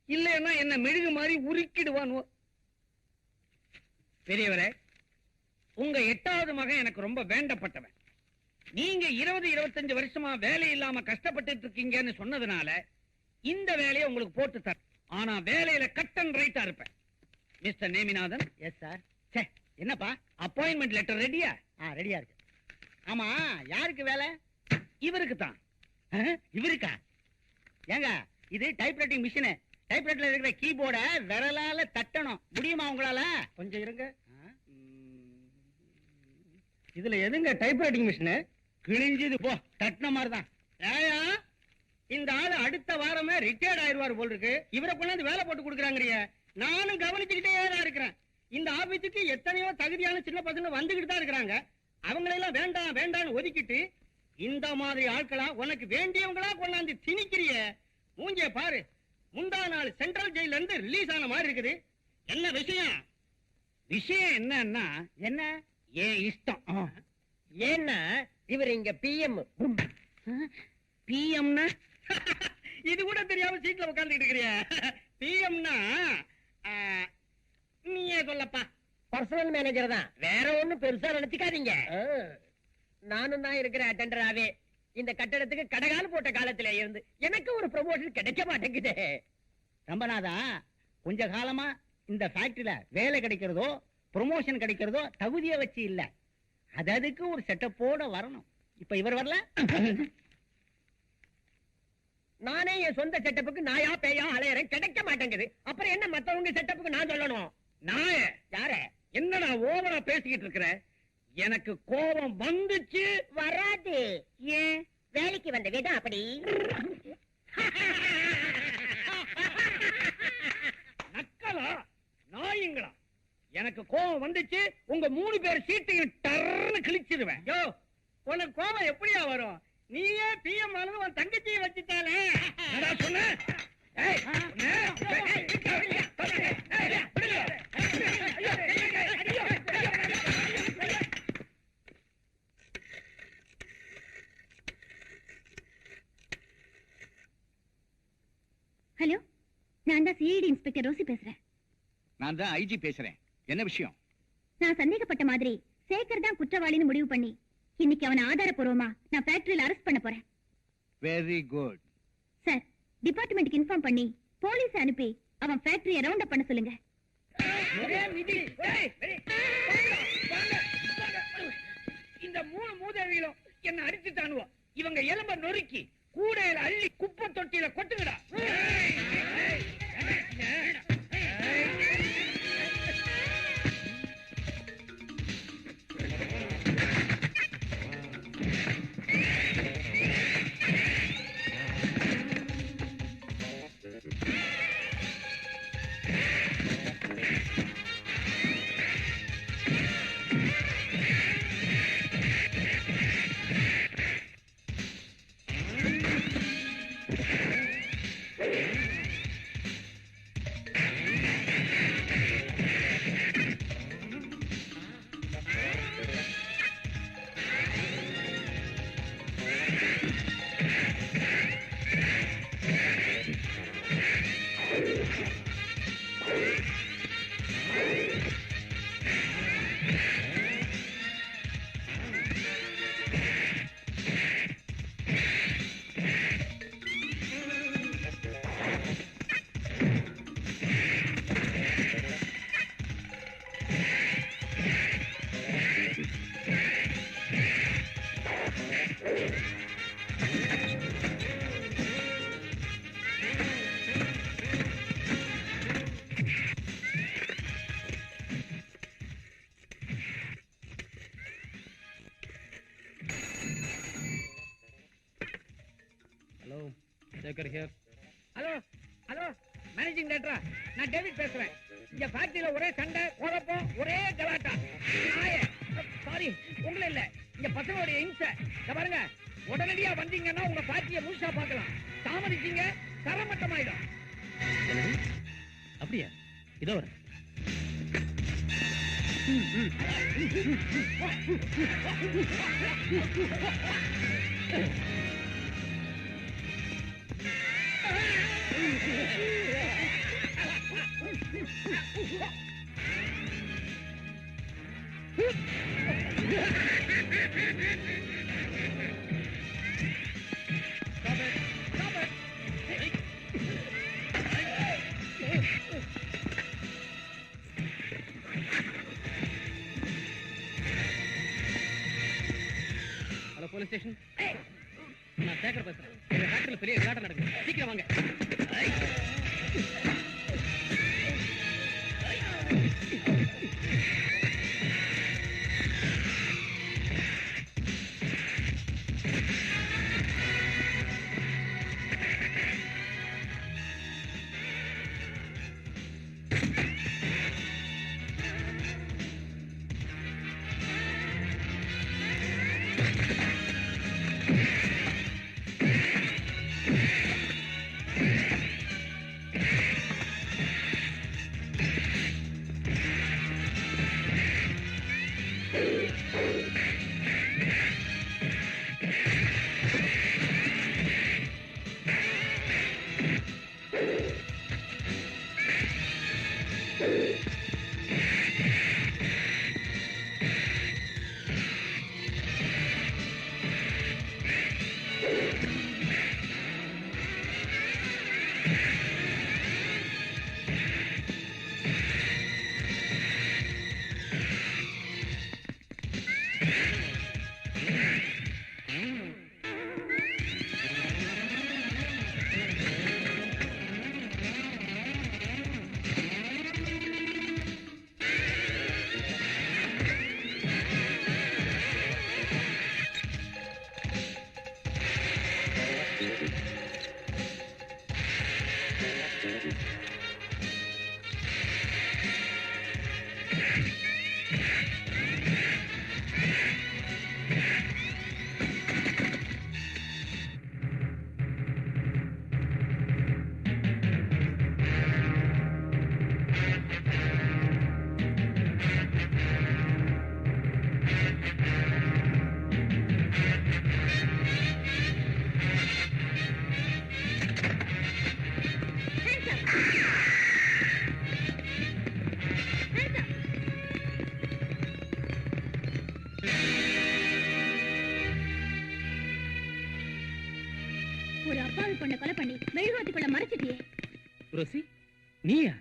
இல்லைன்னா என்ன மெழுகு மாதிரி உருக்கிடுவானுவோ. பெரியவரே, உங்க 8வது மகன் எனக்கு ரொம்ப வேண்டப்பட்டவன். நீங்க 20-25 வருஷமா வேலை இல்லாம கஷ்டப்பட்டு இருக்கீங்கன்னு சொன்னதுனால இந்த வேலையை உங்களுக்கு போட்டு தர. ஆனா வேலையில கட் அண்ட் ரைட்டா இருப்பேன். மிஸ்டர் நேமிநாதன். Yes sir. என்னப்பா அப்பாயின்மெண்ட் லெட்டர் ரெடியா? ரெடியா இருக்கு. ஆமா, யாருக்கு வேலை? இவருக்கு தான். இவருக்கா? ஏங்க, இது டைப்ரைட்டிங் மிஷின். டைப்ரைட்டர்ல இருக்கிற கீபோர்ட விரலால தட்டணும். முடியுமா உங்களால? கொஞ்சம் இருங்க. இதுல எதுங்க டைப்ரைட்டிங் மிஷின்? கிழிஞ்சது போ, தட்டின மாதிரிதான். ஏயா, இந்த ஆளு அடுத்த வாரமே ரிட்டையர்ட் ஆயிருவாரு போல் இருக்கு. இவரை கொண்டாந்து வேலை போட்டு கொடுக்குறாங்கறிய. நானும் கவனிச்சுக்கிட்டே தான் இருக்கிறேன். இந்த ஆபீஸுக்கு எத்தனையோ தகுதியான சின்ன பசங்க வந்துகிட்டு தான் இருக்கிறாங்க. அவங்களெல்லாம் வேண்டாம் வேண்டாம்னு ஒதுக்கிட்டு இந்த மாதிரி ஆட்களா உனக்கு வேண்டியவங்களா கொண்டாந்து திணிக்கிறிய. மூஞ்சிய பாரு, முந்தா நாள் சென்ட்ரல் ஜெயில இருந்து ரிலீஸ் ஆன மாதிரி இருக்குது. என்ன விஷயம்? விஷயம் என்னன்னா, என்ன ஏன் இஷ்டம். ஏன்னா இவர் இங்க பிஎம். பிஎம்னா இது கூட தெரியாம சீட்ல உட்கார்ந்துட்டு இருக்கிறிய. பிஎம்னா நீயே சொல்லப்பா. பர்சனல் மேனேஜர் தான், வேற ஒண்ணும் பெருசா நினைச்சுக்காதீங்க. நானும் தான் இருக்கிற அட்டெண்டராவே இந்த கட்டடத்துக்கு கடகால் போட்ட காலத்துல இருந்து எனக்கு ஒரு ப்ரமோஷன் கிடைக்க மாட்டேங்குது. ரம்பநாதா, கொஞ்ச காலமா இந்த ஃபேக்டரியில வேலை கிடைக்கிறதோ ப்ரமோஷன் கிடைக்கிறதோ தகுதியை வச்சு இல்ல, அதுக்கு ஒரு செட்டப்போட வரணும். இப்ப இவர் வரல, நானே என் சொந்த செட்டப்புக்கு நாயா பேயா அலையறேன், கிடைக்க மாட்டேங்குது. அப்புறம் என்ன மத்தவங்க செட்டப்புக்கு நான் சொல்லணும்? நான் யார? என்னடா ஓவரா பேசிக்கிட்டு இருக்கிற? எனக்கு கோபம் வந்துச்சு. வராது. ஏன்? வேலைக்கு வந்த விதம் அப்படி. நக்கலா நாயுங்களா? எனக்கு கோபம் வந்துச்சு, உங்க 3 பேர் சீட்டையும் டர்னு கிழிச்சிருவேன். யோ, உனக்கு கோபம் எப்படியா வரும்? நீயே பிஎம் ஆனது உன் தங்கச்சியை வச்சுட்டாலே. சொன்ன ஹலோ, நான் தான் சிஐடி இன்ஸ்பெக்டர் ரோசி பேசுறேன். நான் தான் ஐஜி பேசுறேன். என்ன விஷயம்? நான் சந்தேகப்பட்ட மாதிரி சேகர் தான் குற்றவாளின்னு முடிவு பண்ணி இன்னைக்கு அவனை ஆதாரப்பூர்வமா நான் ஃபேக்டரியில அரெஸ்ட் பண்ண போறேன். வெரி குட் சார், டிபார்ட்மெண்ட்டுக்கு இன்ஃபார்ம் பண்ணி போலீஸ் அனுப்பி அவன் ஃபேக்டரியை ரவுண்ட் அப் பண்ண சொல்லுங்க. இந்த 3 மூதேவிகளும் என்ன அடிச்சுட்டானுவோ. இவங்க எலும்ப நொறுக்கி கூடையில அள்ளி குப்பை தொட்டியில கொட்டுங்கடா. ஹலோ ஹலோ, மேனேஜிங் டைரக்டரா? நான் டேவிட் பேசுறேன். இங்க ஃபேக்டரியில ஒரே சண்டை, குழப்பம், ஒரே கலாட்டா. சாரி, உங்களை இல்ல, இங்க பசங்களுடைய இம்சை. பாருங்க, உடனடியா வந்தீங்கன்னா உங்க ஃபேக்டரியை முழுசா பார்க்கலாம். தாமதிச்சீங்க தரமட்டமாயிடும். அப்படியா? இதோ வரேன். Police station. நான் சேகர் பேசுறேன். இந்த ஃபேக்டரியில பெரிய விளையாட்டம் நடக்குது. சீக்கிரம் வாங்க. ஒரு அப்பாவி பொண்ணை கொலை பண்ணி மெழுகுவர்த்திக்குள்ள மறைச்சிட்டியே. ரோசி, நீயா?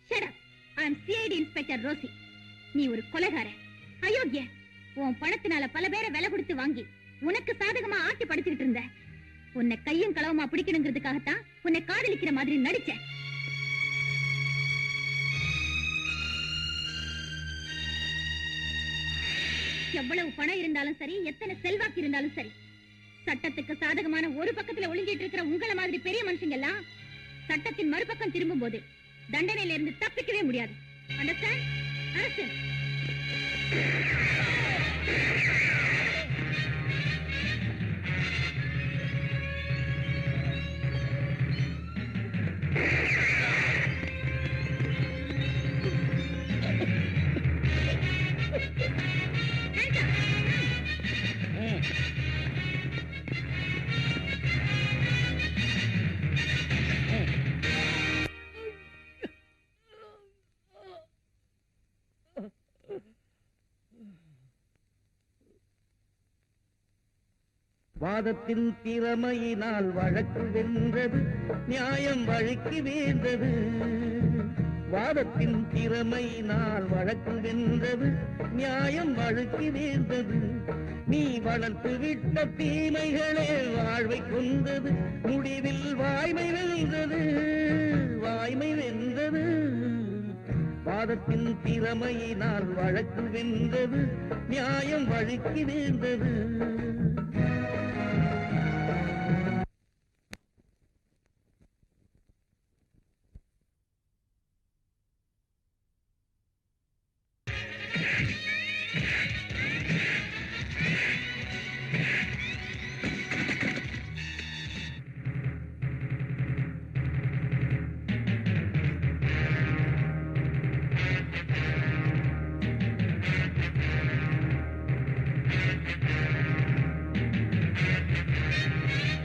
Shut up. I am CID inspector Rosie. நீ ஒரு கொலைகாரன், அயோக்கிய. உன் பணத்தினால பல பேரை விலை கொடுத்து வாங்கி உனக்கு சாதகமா ஆட்டி படுத்திட்டு இருந்த. உன்னை கையும் களவுமா பிடிக்கணுங்கிறதுக்காகத்தான் உன்னை காதலிக்கிற மாதிரி நடிச்சேன். எவ்வளவு பணம் இருந்தாலும் சரி, எத்தனை செல்வாக்கு இருந்தாலும் சரி, சட்டத்துக்கு சாதகமான ஒரு பக்கத்துல ஒளிஞ்சிட்டு இருக்கிற உங்களை மாதிரி பெரிய மனுஷங்க எல்லாம் சட்டத்தின் மறுபக்கம் திரும்பும் போது தண்டனையில இருந்து தப்பிக்கவே முடியாது. அண்டர்ஸ்டாண்ட்? அரசு வாதத்தின் திறமையினால் வழக்கு வென்றது, நியாயம் வழக்கு வேந்தது. வாதத்தின் திறமையினால் வழக்கு வென்றது, நியாயம் வழக்கு வேந்தது. நீ வளர்த்து விட்ட தீமைகளே வாழ்வை கொண்டது, முடிவில் வாய்மை வென்றது, வாய்மை வென்றது. வாதத்தின் திறமையினால் வழக்கு வென்றது, நியாயம் வழக்கு வேந்தது.